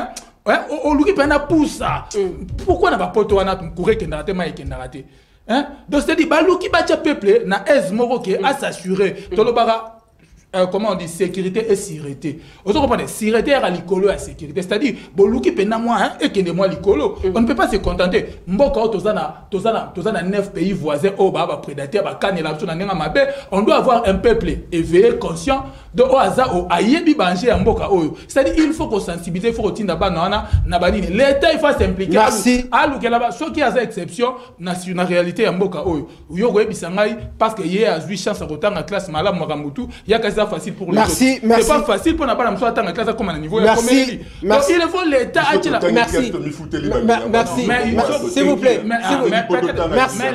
on luki pena poussa pourquoi na ba poto wana courir kendara te mai kendara te donc c'est dit baluki bacha peuple na aise moko ke à s'assurer tolobara comment on dit sécurité et sûreté. Vous comprenez, sûreté à l'icolo à sécurité, c'est-à-dire boluki pena moi et que moi l'icolo. On ne peut pas se contenter. Mboka tozana 9 pays voisins au baba prédateur ba kane la na nenga mabe. On doit avoir un peuple éveillé, conscient de oaza o ayebi banger mboka oyo. C'est-à-dire il faut qu'on sensibiliser, il faut qu'on ba na banini. L'État il faut s'impliquer. Merci. Aluke là-bas, ce qui a des exceptions na réalité mboka oyo. Yo go bisangai parce que hier a 8 chances à retard en classe malam Maramutu, il y a ça facile pour les autres. C'est pas facile pour n'avoir la attendre en classe comme à niveau. Merci. Donc il faut l'État. Merci. S'il vous plaît. Mais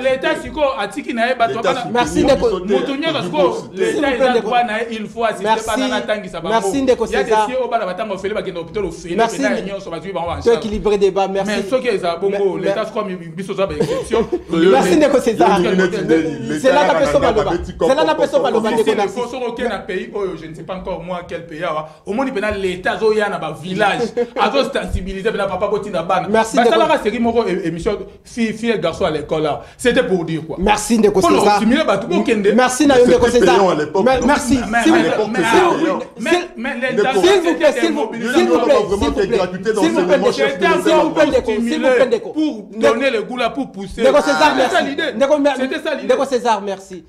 l'État c'est quoi à tiki na bato. Merci Ndeko. Motonya parce que l'État est quoi na il faut assister pas na tangi ça va. Merci Ndeko César. Il y a des au bana batanga ofele ba kendo hôpital ofele na union so ba tu ba va. Équilibrer débat. Merci. Mais ce qui est ça bongo l'État c'est comme biso ça ba exception. Merci Ndeko César. C'est là la personne va le C'est là la personne va le pays, je ne sais pas encore moi quel pays. Au moins, il y a l'État, il y a un village. À sensibiliser, il y a papa Botina Ban. Merci. Émission fille et garçon à l'école. C'était pour dire quoi. Merci Ndeko César. Merci Ndeko César. Merci. Pour donner le goût là, pour pousser. Ndeko César, merci. Ndeko César, merci.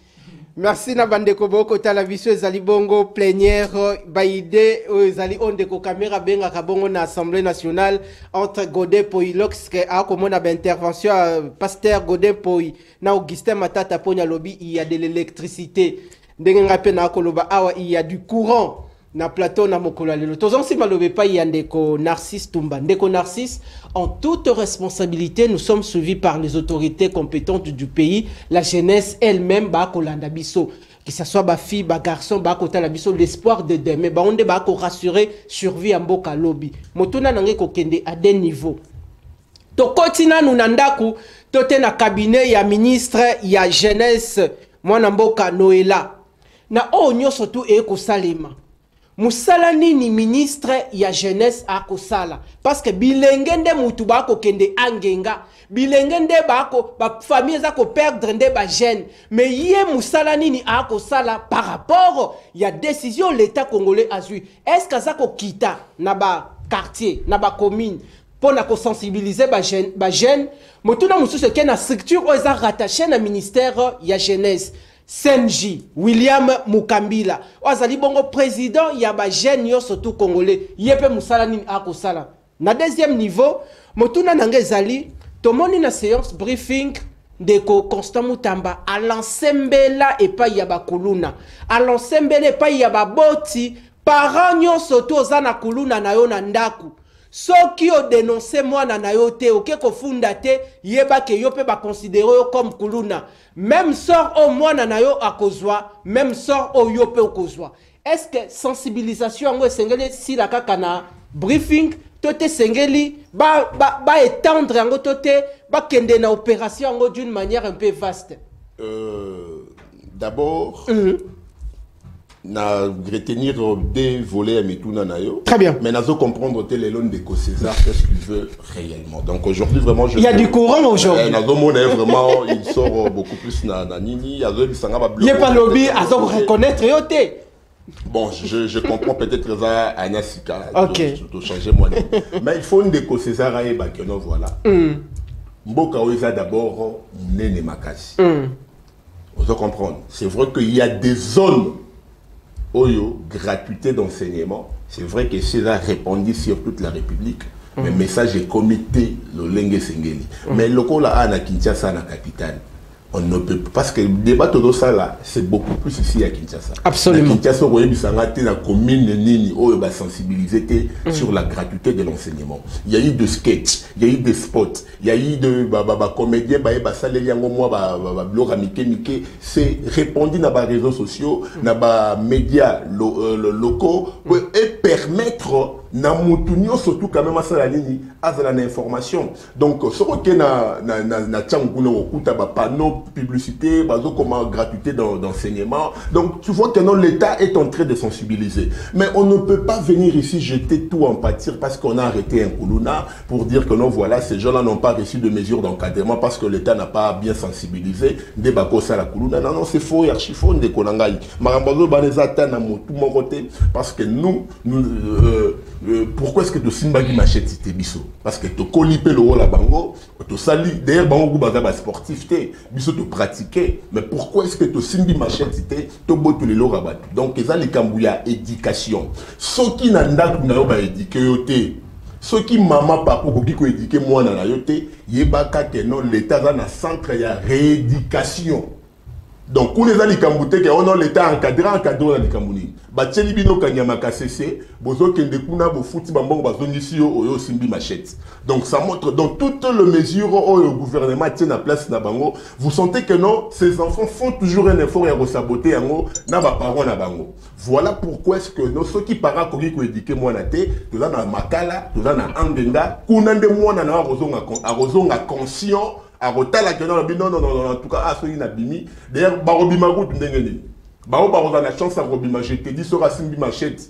Merci na bandeko boko tala biso ezali bongo plénière baide ezali ondeko caméra benga kabongo na Assemblée nationale entre Godin Poilox ke a komona ba intervention pasteur Godin Poi na Augustin Matata ponya lobby il y a de l'électricité ndenge ngape na koloba awa il y a du courant na plateau na mokola lelo tozon si malobe pa ya ndeko Narcisse Tumba ndeko Narcisse en toute responsabilité nous sommes suivis par les autorités compétentes du pays la jeunesse elle-même ba kolanda biso que ça soit ba fille ba garçon ba kotala biso l'espoir de demain ba onde ba ko rassurer survie en mboka lobby motuna nange ko kende à des niveaux to kotina nunandaku tote na cabinet ya ministre ya jeunesse mwana mboka Noela na o nyoso tu e ko salema musala nini ministre ya jeunesse akosala parce que bilenge nde mutu bako kende angenga bilenge nde bako ba famille za ko perdre nde ba jeune mais yé musala nini akosala par rapport ya décision l'état congolais a eu est-ce que ça ko kita na ba quartier na ba commune pour na ko sensibiliser ba jeune mutuna mususu ke na structure o za rattaché na ministère ya jeunesse Senji William Mukambila Ozali bongo président yaba jeune yo surtout congolais yepe musala nini akosala na deuxième niveau motuna nange zali tomoni na séance briefing ndeko Constant Mutamba à l'ensembela et pas yaba kuluna à l'ensembela et pas yaba boti parents nyo surtout zana kuluna na yo na ndaku soki o dénoncer moi na yo te oke ko funda te yeba ke yo pe ba considérer comme kuluna même sort au moi na yo akozwa même sort au yo pe okozwa est-ce que sensibilisation ngo sengeli si la kakana briefing tote sengeli ba étendre ngo tote ba kende na opération ngo d'une manière un peu vaste d'abord na retenir des volets à Mituna Nayo. Très bien. Mais nazo comprendre tel elon de César qu'est-ce qu'il veut réellement. Donc aujourd'hui vraiment il y a du courant aujourd'hui. Nazo monnaie vraiment il sort beaucoup plus na nini, yazo bisanga ba bloquer. Il y a pas lobby à reconnaître yoté. Bon, je comprends peut-être ça Anasika. OK. De changer moi. Mais il faut une déco César et Bakeno voilà. Mboka oza d'abord nene makasi. Vous comprendre. C'est vrai qu'il y a des zones Oyo, gratuité d'enseignement, c'est vrai que c'est répandu sur toute la République. Mais le message est comité, le Lengue Sengeli. Mais le cas là, à Kinshasa, à la capitale, on ne peut pas. Parce que le débat de ça là, c'est beaucoup plus ici à Kinshasa. Absolument. À Kinshasa, on a la commune de Nini, où on va sensibiliser sur la gratuité de l'enseignement. Il y a eu des sketchs, il y a eu des spots, il y a eu des comédiens, c'est répandu dans les réseaux sociaux, dans les médias locaux, et permettre Namutunyo surtout quand même à ça la ligne à l'information. Donc ce que na tchanguna okuta ba panneau publicité bazo comment gratuité d'enseignement. Donc tu vois que non, l'État est en train de sensibiliser. Mais on ne peut pas venir ici jeter tout en pâture parce qu'on a arrêté un Koulouna pour dire que non, voilà, ces gens-là n'ont pas reçu de mesures d'encadrement parce que l'État n'a pas bien sensibilisé des bakos à la Koulouna. Non, non, c'est faux, archi faux, de Konangaï. Marambazo banezata na tout mon côté parce que nous pourquoi est-ce que tu Simbagi machette c'était biso? Parce que tu colipé le rôle à bango, tu sali d'ailleurs bango baza sportif té, biso tu pratiquer, mais pourquoi est-ce que tu Simbi machette c'était tu botu le rabat? Donc ça les kambouya éducation. Ceux qui n'anda na yo ba éduquer yoté, ceux qui maman papa qui ko éduquer moi na yoté, yebaka que non l'État dans un centre ya rééducation. Donc, pour les gens qui on a l'État encadré dans les Camerounais. Bateli bino kanyama KCC, bozo kende kuna bo futi bambongo bazonisi yo oyo simbi machette. Donc ça montre dans toutes les mesures où le gouvernement tient la place na bango, vous sentez que non, ces enfants font toujours un effort à saboter yango na ba parents na bango. Voilà pourquoi est-ce que non ceux qui para ko éduquer moi na té, to na makala, to na andenga, kuna nde mwana na rozonga conscient. Non, en tout cas, à ceux qui n'ont bimi. D'ailleurs, Barobima Gout Ndengeni. Baroba la chance à Robima, je te dis, sera Simbi Machette.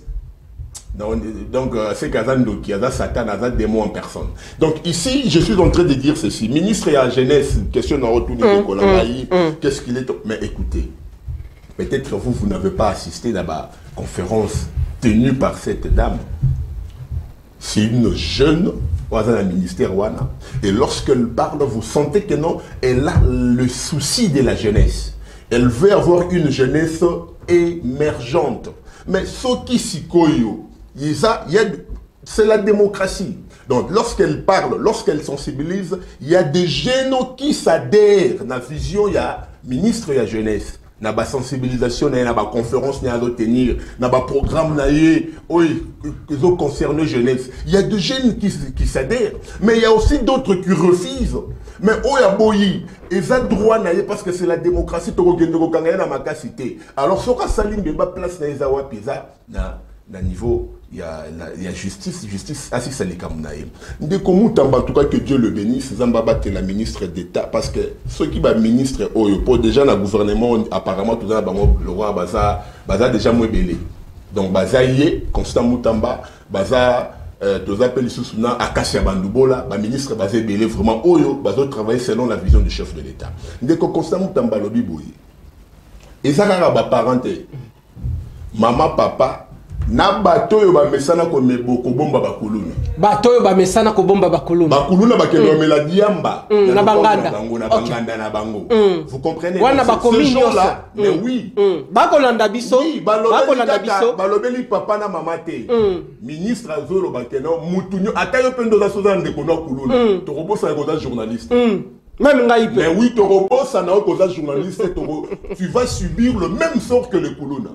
Donc, c'est Kazando qui a Satan, a démon en personne. Donc, ici, je suis en train de dire ceci. Ministre et la jeunesse, question dans retour de Kolamaï, qu'est-ce qu'il est. Mais écoutez, peut-être vous n'avez pas assisté à la conférence tenue par cette dame. C'est une jeune la ministère Wana. Et lorsqu'elle parle, vous sentez que non, elle a le souci de la jeunesse. Elle veut avoir une jeunesse émergente. Mais ce qui s'y koyo, c'est la démocratie. Donc lorsqu'elle parle, lorsqu'elle sensibilise, il y a des jeunes qui s'adhèrent à la vision, il y a ministre et la jeunesse. Na ba sensibilisation na ba conférence na do tenir na ba programme na qui concerne jeunesse. Il y a des jeunes qui s'adhèrent, mais il y a aussi d'autres qui refusent. Mais boyi ils ont droit na parce que c'est la démocratie to gende ko kanga na makasité. Alors soka salim ba place na ezawa pizza na niveau il y a justice assez salikamunaye. Ndé komu tamba en tout cas que Dieu le bénisse, Zamba batte la ministre d'État parce que ceux qui ba ministre oyo pour déjà na gouvernement apparemment tout ça le roi baza déjà moins belé. Donc baza yé Constant Mutamba baza tous appels sous na Akasia Bandubola ba ministre baza belé vraiment oyo baza travailler selon la vision du chef de l'État. Ndé ko Constant Mutamba lobi boye. Ezaka ba parenté. Maman papa na bato yo ba mesana ko meboko bomba bakuluna bato yo ba mesana ko bomba bakuluna bakelo mela diamba na banganda na bango vous comprenez wana ba communion là mais oui bakolanda biso bakolanda biso balobeli papa na mama te ministre azolo bakeno mutunyo atayo pendo za soza ndeko na kuluna to robosa ko za journaliste même ngai pe mais oui to robosa na ko za journaliste tu vas subir le même sort que le kuluna.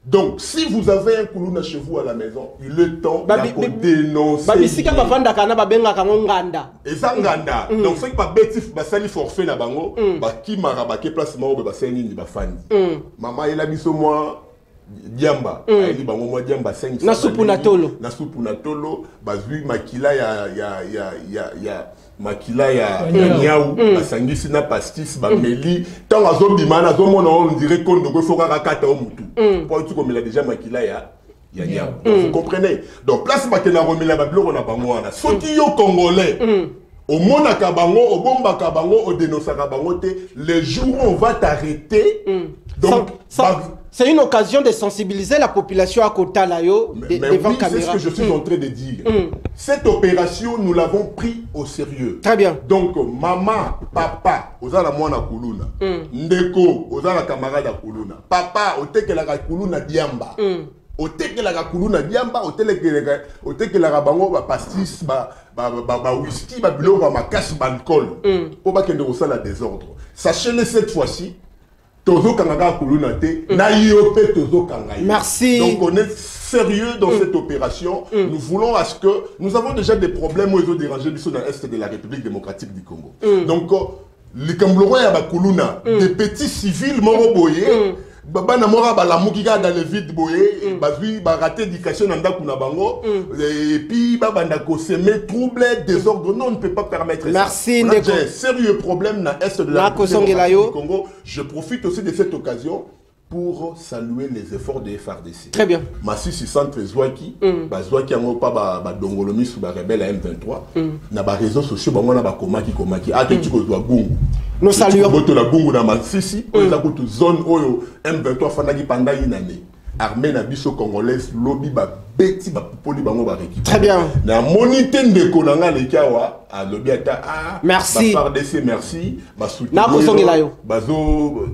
Donc, si vous avez un Koulouna chez vous à la maison, il est temps de dénoncer. Et ça, nganda. Donc, ceux qui pas bêtis, sali forfait na bango, qui m'a rabaqué place mao, sali ni bafani. Maman, il a mis sur moi. Diamba, il dit moi Diamba 5. Na soupu na tolo. Na soupu na tolo, bazui makila ya makila ya niaou, basangisi na pastis, bameli. Tant azobima na zomona on dirait qu'on doit faire rakata au mutu. Pour tout comme il a déjà makila ya niaou. Vous comprenez? Donc place makena remela bablo on a bango wana. Soki yo congolais. Au monaka bango, au bombaka bango, au dénoncaka bango, les jours où on va t'arrêter. Donc C'est une occasion de sensibiliser la population à Kotalayo devant oui, caméra. c'est ce que je suis en train de dire. Cette opération, nous l'avons pris au sérieux. Très bien. Donc, maman, papa, osala mwana kuluna. Ndeko, osala camarade kuluna. Papa, otekelaka kuluna diamba. Otekelaka kuluna diamba, otekelaka bango ba pastis, ba whisky, ba biloko ba makasi, ba alcool. Pour pas qu'il y ait la désordre. Sachez-le cette fois-ci. Merci. Donc on est sérieux dans cette opération. Nous voulons à ce que... Nous avons déjà des problèmes où ils ont dérangé dans l'Est de la République démocratique du Congo. Donc, les Cambodgiens, des petits civils moroboyés, Baba na mora ba la mukika dans le vide boye bazui ba raté éducation nanda kuna bango et puis ba banda ko semer trouble désordre. Non, on ne peut pas permettre merci ça. Merci. J'ai un sérieux problème dans l'Est de la République du Congo. Je profite aussi de cette occasion pour saluer les efforts des FARDC. Très bien. Massissi centre Zouaki, Zouaki en pas ba dongolomi sous ba rebelle à M23, na ba réseaux sociaux ba mona ba komaki a que tu ko doit gungu. Nous saluons. La gungu na Massissi, on a toute zone oyo M23 fanaki pendant une année. Armée na biso congolaise lobby ba beti ba popoli bango ba récupérer. Très bien. Na monité ndeko nanga le kawa a lobby ata merci. Ba FARDC merci, ba soutenir. Na kosongela yo. Bazo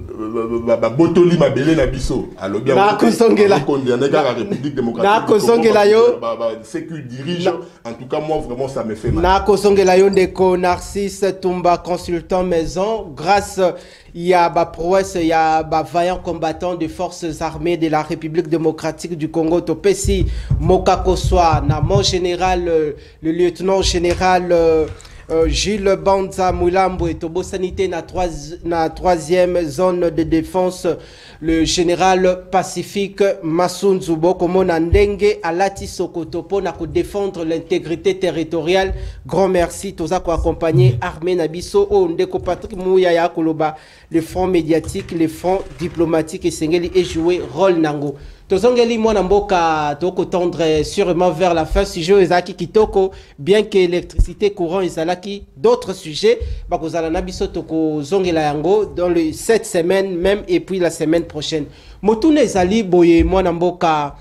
ba botoli mabele na biso a lobby na kosongela. Condamné la République démocratique. Na kosongela yo. C'est qui dirige. En tout cas moi vraiment ça me fait mal. Na kosongela yo ndeko Narcisse Tumba consultant maison grâce il y a ba prouesse, il y a ba vaillant combattant des forces armées de la République démocratique du Congo Topesi Mokakoswa na mon général le lieutenant général Gilles Banza Moulambo et Tobo Sanité na troisième zone de défense le général Pacifique Massunzubo comme Ndenge Alati Sokotopo na ko défendre l'intégrité territoriale. Grand merci tous à accompagner armée Nabiso o ndeko Patrick Mouya ya koloba le front médiatique, le front diplomatique et Sengeli et jouer rôle nango. Tozongeli mwana mboka toko tendre sûrement vers la fin sujet ezaki kitoko bien que électricité courant ezalaki d'autres sujets bakozala na biso toko zongela yango dans cette semaine même et puis la semaine prochaine. Motune ezali boye mwana mboka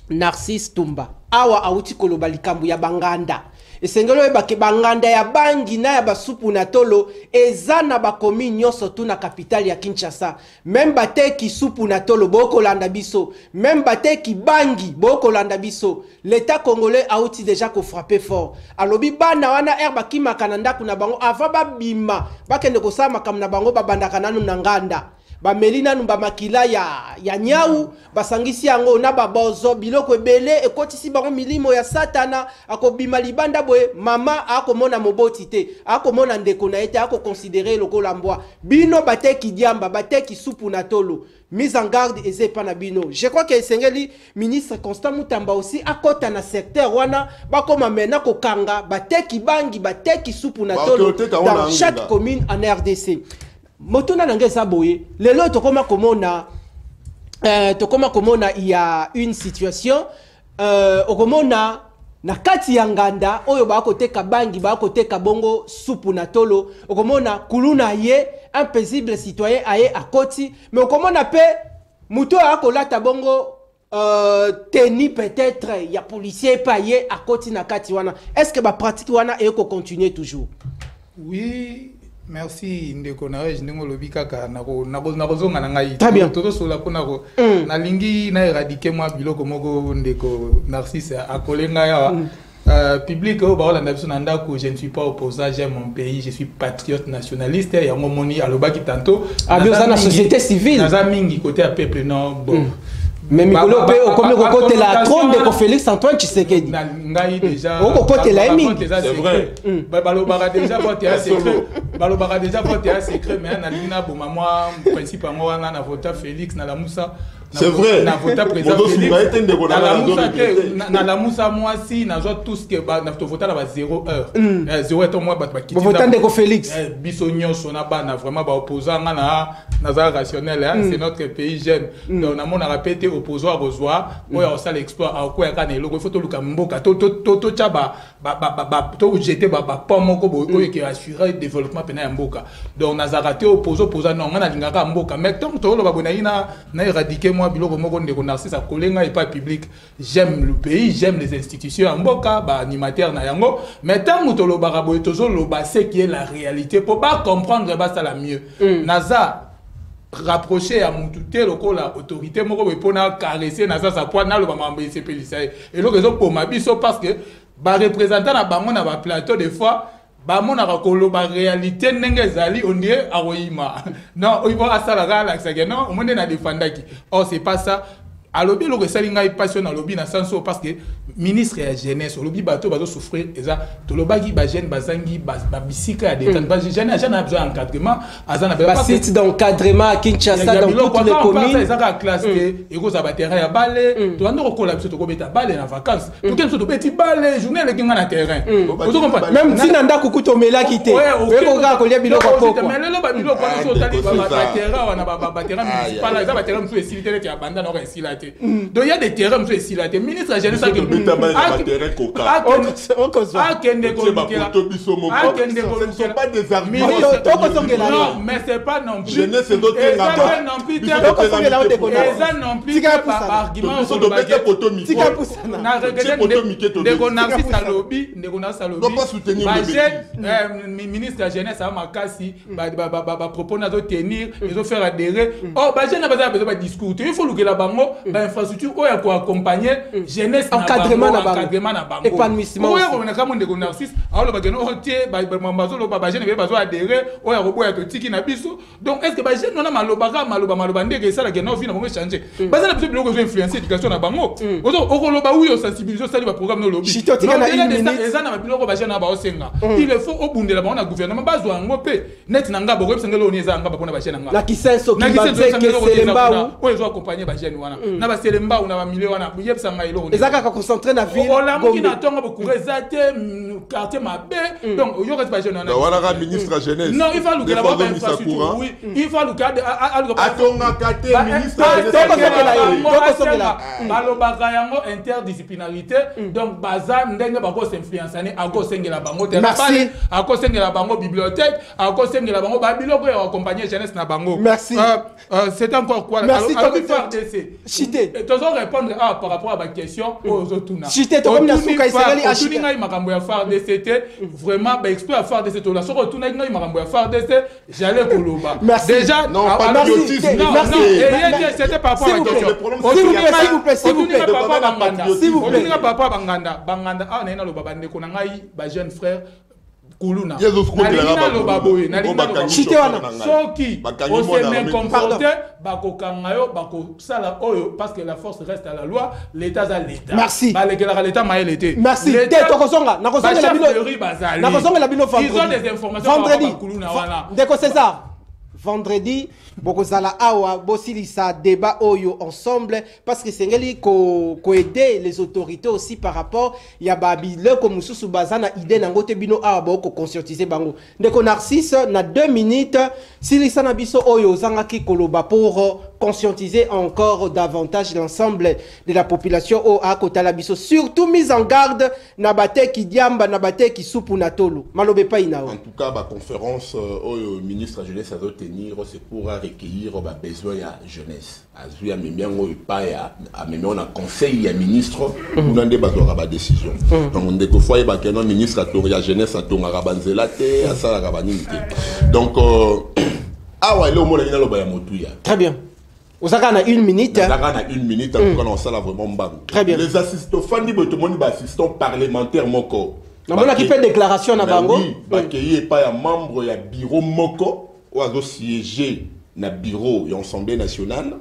Narcisse Tumba awa auti koloba likambu ya banganda esengelo ebake banganda ya bangi na ya basupu na tolo eza na bakomi nyonso tu na capitale ya Kinshasa. Même bateki supu na tolo boko landa biso, même bateki bangi boko landa biso. L'état congolais a aussi déjà ko frapper fort. Alobi bana wana herba kimaka na ndaku na bango ava babima bakende ko sama kam na bango babandaka nanu na nganda. Ba melina numba makila ya nyau basangisi yango na babozo biloko ebele ekotisi bango milimo ya satana akobima libanda boye mama akomona moboti te akomona ndeko na ete akoconsidérer lokola mbwa bino bateki diamba bateki supu na tolo mise en garde ezepa na bino. Je crois que Sengeli ministre Constant Mutamba aussi akota na secteur wana bakoma mena ko kanga bateki bangi bateki supu na tolo dans chaque commune en RDC. Motuna nangeza boye lelo tokoma komona il y a une situation okomona na kati ya nganda oyo bakoteka bangi bakoteka bongo supu na tolo okomona kuluna ye un paisible citoyen aye akoti mais okomona pe muto akolata bongo teni peut-être ya policier paye akoti na kati wana. Est-ce que ba pratique wana eko continuer toujours? Oui. Merci ndeko na weje ndingo lobika ka nakozonga na ngai toto sola pona ko na lingi na éradiquer moi biloko moko ndeko Narcisse akolenga ya public o ba olanda biso na ndako. Je ne suis pas opposant, j'aime mon pays, je suis patriote nationaliste ya ngomoni alobaki tantôt abioza na société civile naza mingi côté à peuple non bon. Mais Mikolo pe okomi kokote la trône de Félix Antoine Tshisekedi. Ngai déjà. Okote la emi. C'est vrai. Balobara déjà voté à secret. Balobara déjà voté à secret mais na lina bo moi principe moi na voter Félix na la Moussa. C'est vrai. Na voter président Félix. Na la Moussa moi si na zo tout ce que na voter na 0 heure. 0 heure moi ba kiti. Voter de Félix. Biso nyonso na ba na vraiment ba opposant na Nazar rationnel, hein, c'est notre pays jeune. Donc, on a répété opposant à Rosoir, où on a l'exploit, à quoi il faut tout le Kamboka, tout chaba, tout jeter, pas mon kobo, qui assurer le développement pénal Mboka. Donc, Nazar raté opposant, non, on a dit Mboka. Mais tant que tout le Babonaïna n'a éradiqué moi, Bilo Mogon de Narcisse à Kolenga et pas public. J'aime le pays, j'aime les institutions Mboka, animateur Nayango. Mais tant que tout le Barabo et toujours le bassin qui est la réalité, pour pas comprendre, ça la mieux. Nazar rapprocher à mon tuteur la autorité moko pour caresser Nazar sa poids na le bamambe c'est pélissaire et le raison pour ma biso parce que ba représentant na bango na ba plateau des fois ba mona ka koloba réalité ndenge zali on dirait aroima non il va asala la que non on na défendaki oh c'est pas ça à lobby le salinga est passion à lobby na sens parce que ministre et jeunesse lobby bateau bazo souffrir et ça to lobagi ba jeune bazangi ba bisika des temps ba jeune a besoin d'encadrement azana ba site d'encadrement à Kinshasa dans toutes les communes ça ka classe et ko za ba terrain ya balé to ando ko la biso to ko beta balé na vacances to ken so to beti balé journée le kinga na terrain vous comprenez même si nanda kukuto mela kité ko ga ko lia biloko poko mais le ba biloko so tali ba terrain wana ba terrain municipal là ça ba terrain municipal facilité ya banda na ko donc il y a des terrains monsieur ici là des ministres de jeunesse qui terrain coca ce sont pas des arguments non mais c'est pas non plus jeunesse c'est d'autres non plus argument ministre de jeunesse à Makassi propos na tenir ils ont faire adhérer oh ba jeune pas besoin de discours il faut que la bango infrastructure ou ya ko accompagner jeunesse encadrement na bango épanouissement ou ya ko na ndeko narcisse alors ba geno otie ba mambazo lo ba jeune ba zo adhérer ou ya ko boya to tiki na biso donc est-ce que ba jeune na maloba ndeke ça la geno vina bango changer ba ça la biso biloko zo influencer éducation na bango ozo okoloba oui o sensibiliser ça ba programme no lobby eza na biloko ba jeune na ba osenga il faut obundela bango na gouvernement ba zo ngope net na ngaba ko bisengelo oni eza ngaba pona ba jeune nga na kisenso kibanze ke selemba ou zo accompagner ba jeune wana na ba selemba una ba milieu wana yebsa nga ilo ezaka ka concentrer na ville Gombe na tonga beaucoup rezate quartier mabé donc yo reste pas jeune wana wala ka ministre de jeunesse non il faut le la ba infrastructure oui il faut le cadre atonga kate ministre balobaka yango interdisciplinarité donc baza ndenge bako s'influencer ako sengela bango terapale ako sengela bango bibliothèque ako sengela bango ba biloko ya accompagner jeunesse na bango merci c'est encore quoi merci Chité. Tu dois répondre par rapport à ma question aux autres. Chité, tu as comme la souka israélienne à Chité. Tu n'as pas faire DCT vraiment expert à faire DCT. La soirée tu n'as pas faire DCT. J'allais Koloba. Déjà non pas d'idiotisme. Non c'était par rapport à ma question. S'il vous plaît. Tu n'as pas Banganda. Banganda ah na lo baba ndeko na ngai ba jeune frère Kuluna. Chité wana. Soki on s'est même comporté bakokangayo bakosala oyo parce que la force reste à la loi, l'état à l'état. Merci. L'état maëlité. Merci. Tokozonga, nakozonga la bino vendredi. Ils ont des informations vendredi. Kuluna wana. Deko César. Vendredi, bokozala awa bosilisa débat oyo ensemble parce que c'est ngeli ko aider les autorités aussi par rapport ya babile ko mususu bazana idée nango te bino awa boko conscientiser bango. Ndeko Narcisse na 2 minutes silisa na biso oyo zangaki koloba pour conscientiser encore davantage l'ensemble de la population au akotala biso surtout mise en garde na bate ki diamba na bate ki supu na tolo. Malobe pa inao. En tout cas, la conférence au ministre de la jeunesse a tenir c'est pour recueillir les besoins de la jeunesse. Azuya mimiango ipaya amemeo na conseil ya ministre on a débattre décision. Donc on déco fois ba kenon ministre ya jeunesse atonga rabanzela te asala rabanini te. Donc awa ile omona ina loba ya motuya. Très bien. Osaka na 1 minute. Osaka na 1 minute en tout cas on sala vraiment bang. Très bien. Les assistants fandi bo tout monde ba assistant parlementaire moko. Na mona ki fait déclaration na bango. Ba keye pa ya membre ya bureau moko ou à siéger na bureau et Assemblée nationale,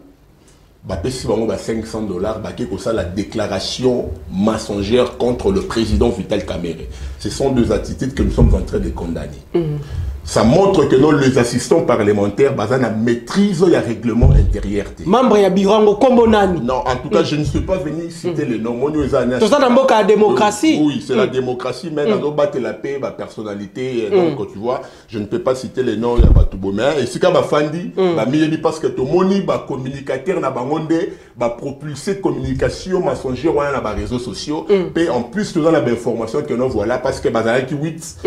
bah pesi bango ba $500, bah qui ça la déclaration mensongère contre le président Vital Kamerhe. Ce sont deux attitudes que nous sommes en train de condamner. Ça montre que non, les assistants parlementaires ont maîtrise du règlement intérieur. Membre ya birango kombo nani? Non, en tout cas, je ne suis pas venu citer les noms. C'est ça dans la démocratie. Oui, c'est la démocratie, mais dans battre la paix, ma personnalité, donc tu vois, je ne peux pas citer les noms, il y a pas tout beau. Mais si quand Fandi, parce que tout le monde, communicateur, n'a pas propulser communication mensongère dans les réseaux sociaux, et en plus, tout dans la information que nous voilà, parce que Bazaraki 8,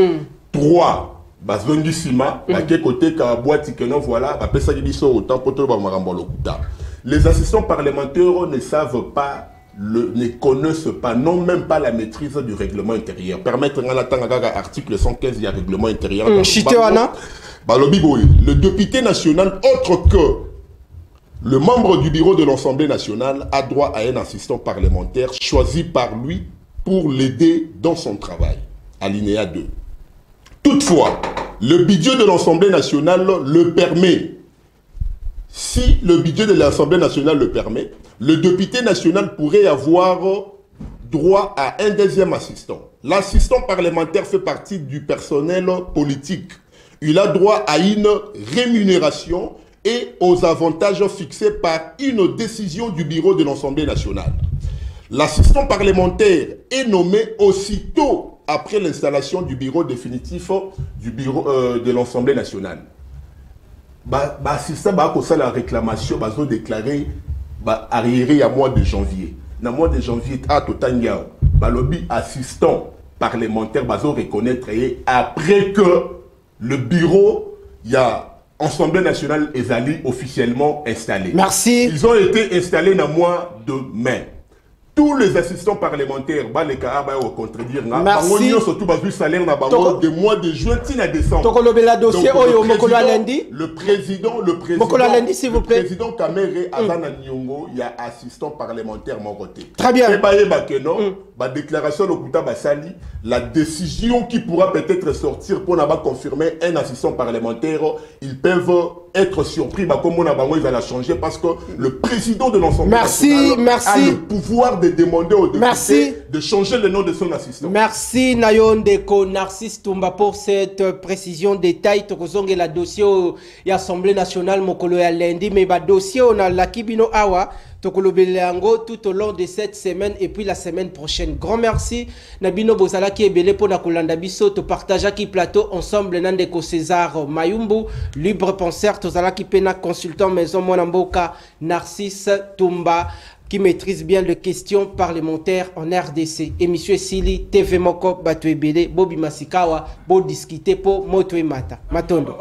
3. Bazongi Sima, à quel côté ka boîte que non voilà, ba pesa biso autant pour tout le monde. Les assistants parlementaires ne savent pas, ne connaissent pas, non même pas la maîtrise du règlement intérieur. Permettre à la article 115 du règlement intérieur. Le député national, autre que le membre du bureau de l'Assemblée nationale, a droit à un assistant parlementaire choisi par lui pour l'aider dans son travail. Alinéa 2. Toutefois, le budget de l'Assemblée nationale le permet. Si le budget de l'Assemblée nationale le permet, le député national pourrait avoir droit à un deuxième assistant. L'assistant parlementaire fait partie du personnel politique. Il a droit à une rémunération et aux avantages fixés par une décision du bureau de l'Assemblée nationale. L'assistant parlementaire est nommé aussitôt après l'installation du bureau définitif du bureau de l'Assemblée nationale. Assistant la réclamation ont déclaré arriéré à mois de janvier. Dans le mois de janvier, lobby assistant parlementaire ont reconnaître après que le bureau y a Assemblée nationale est officiellement installé. Merci. Ils ont été installés dans le mois de mai. Tous les assistants parlementaires, les cas contredire, merci. Surtout salaire de mois de juin à décembre. Le président Kamere Azana Nyongo, il y a assistant parlementaire mon côté. Très bien. Déclaration de Basali, la décision qui pourra peut-être sortir pour confirmer un assistant parlementaire, ils peuvent être surpris, comme on a la changer parce que le président de l'Assemblée nationale a le pouvoir de demander au député de changer le nom de son assistant. Merci Nayon Deko Narcisse Tumba pour cette précision détail. Tokozonge la dossier de l'Assemblée nationale mokolo ya lundi, mais le dossier on a la Kibino Awa. Tokolobelango tout au long de cette semaine et puis la semaine prochaine. Grand merci. Nabino Bozala qui est belé pour Nakolanda Biso. To partage qui plateau ensemble Nandeko César Mayumbu, libre penseur. Tozala qui pena consultant maison Monamboka Narcisse Tumba qui maîtrise bien les questions parlementaires en RDC. Émission Sili TV Moko Batwe Belé Bobi Masikawa Bo discuter pour Motwe Mata. Matondo.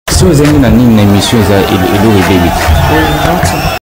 Si vous avez une émission, il est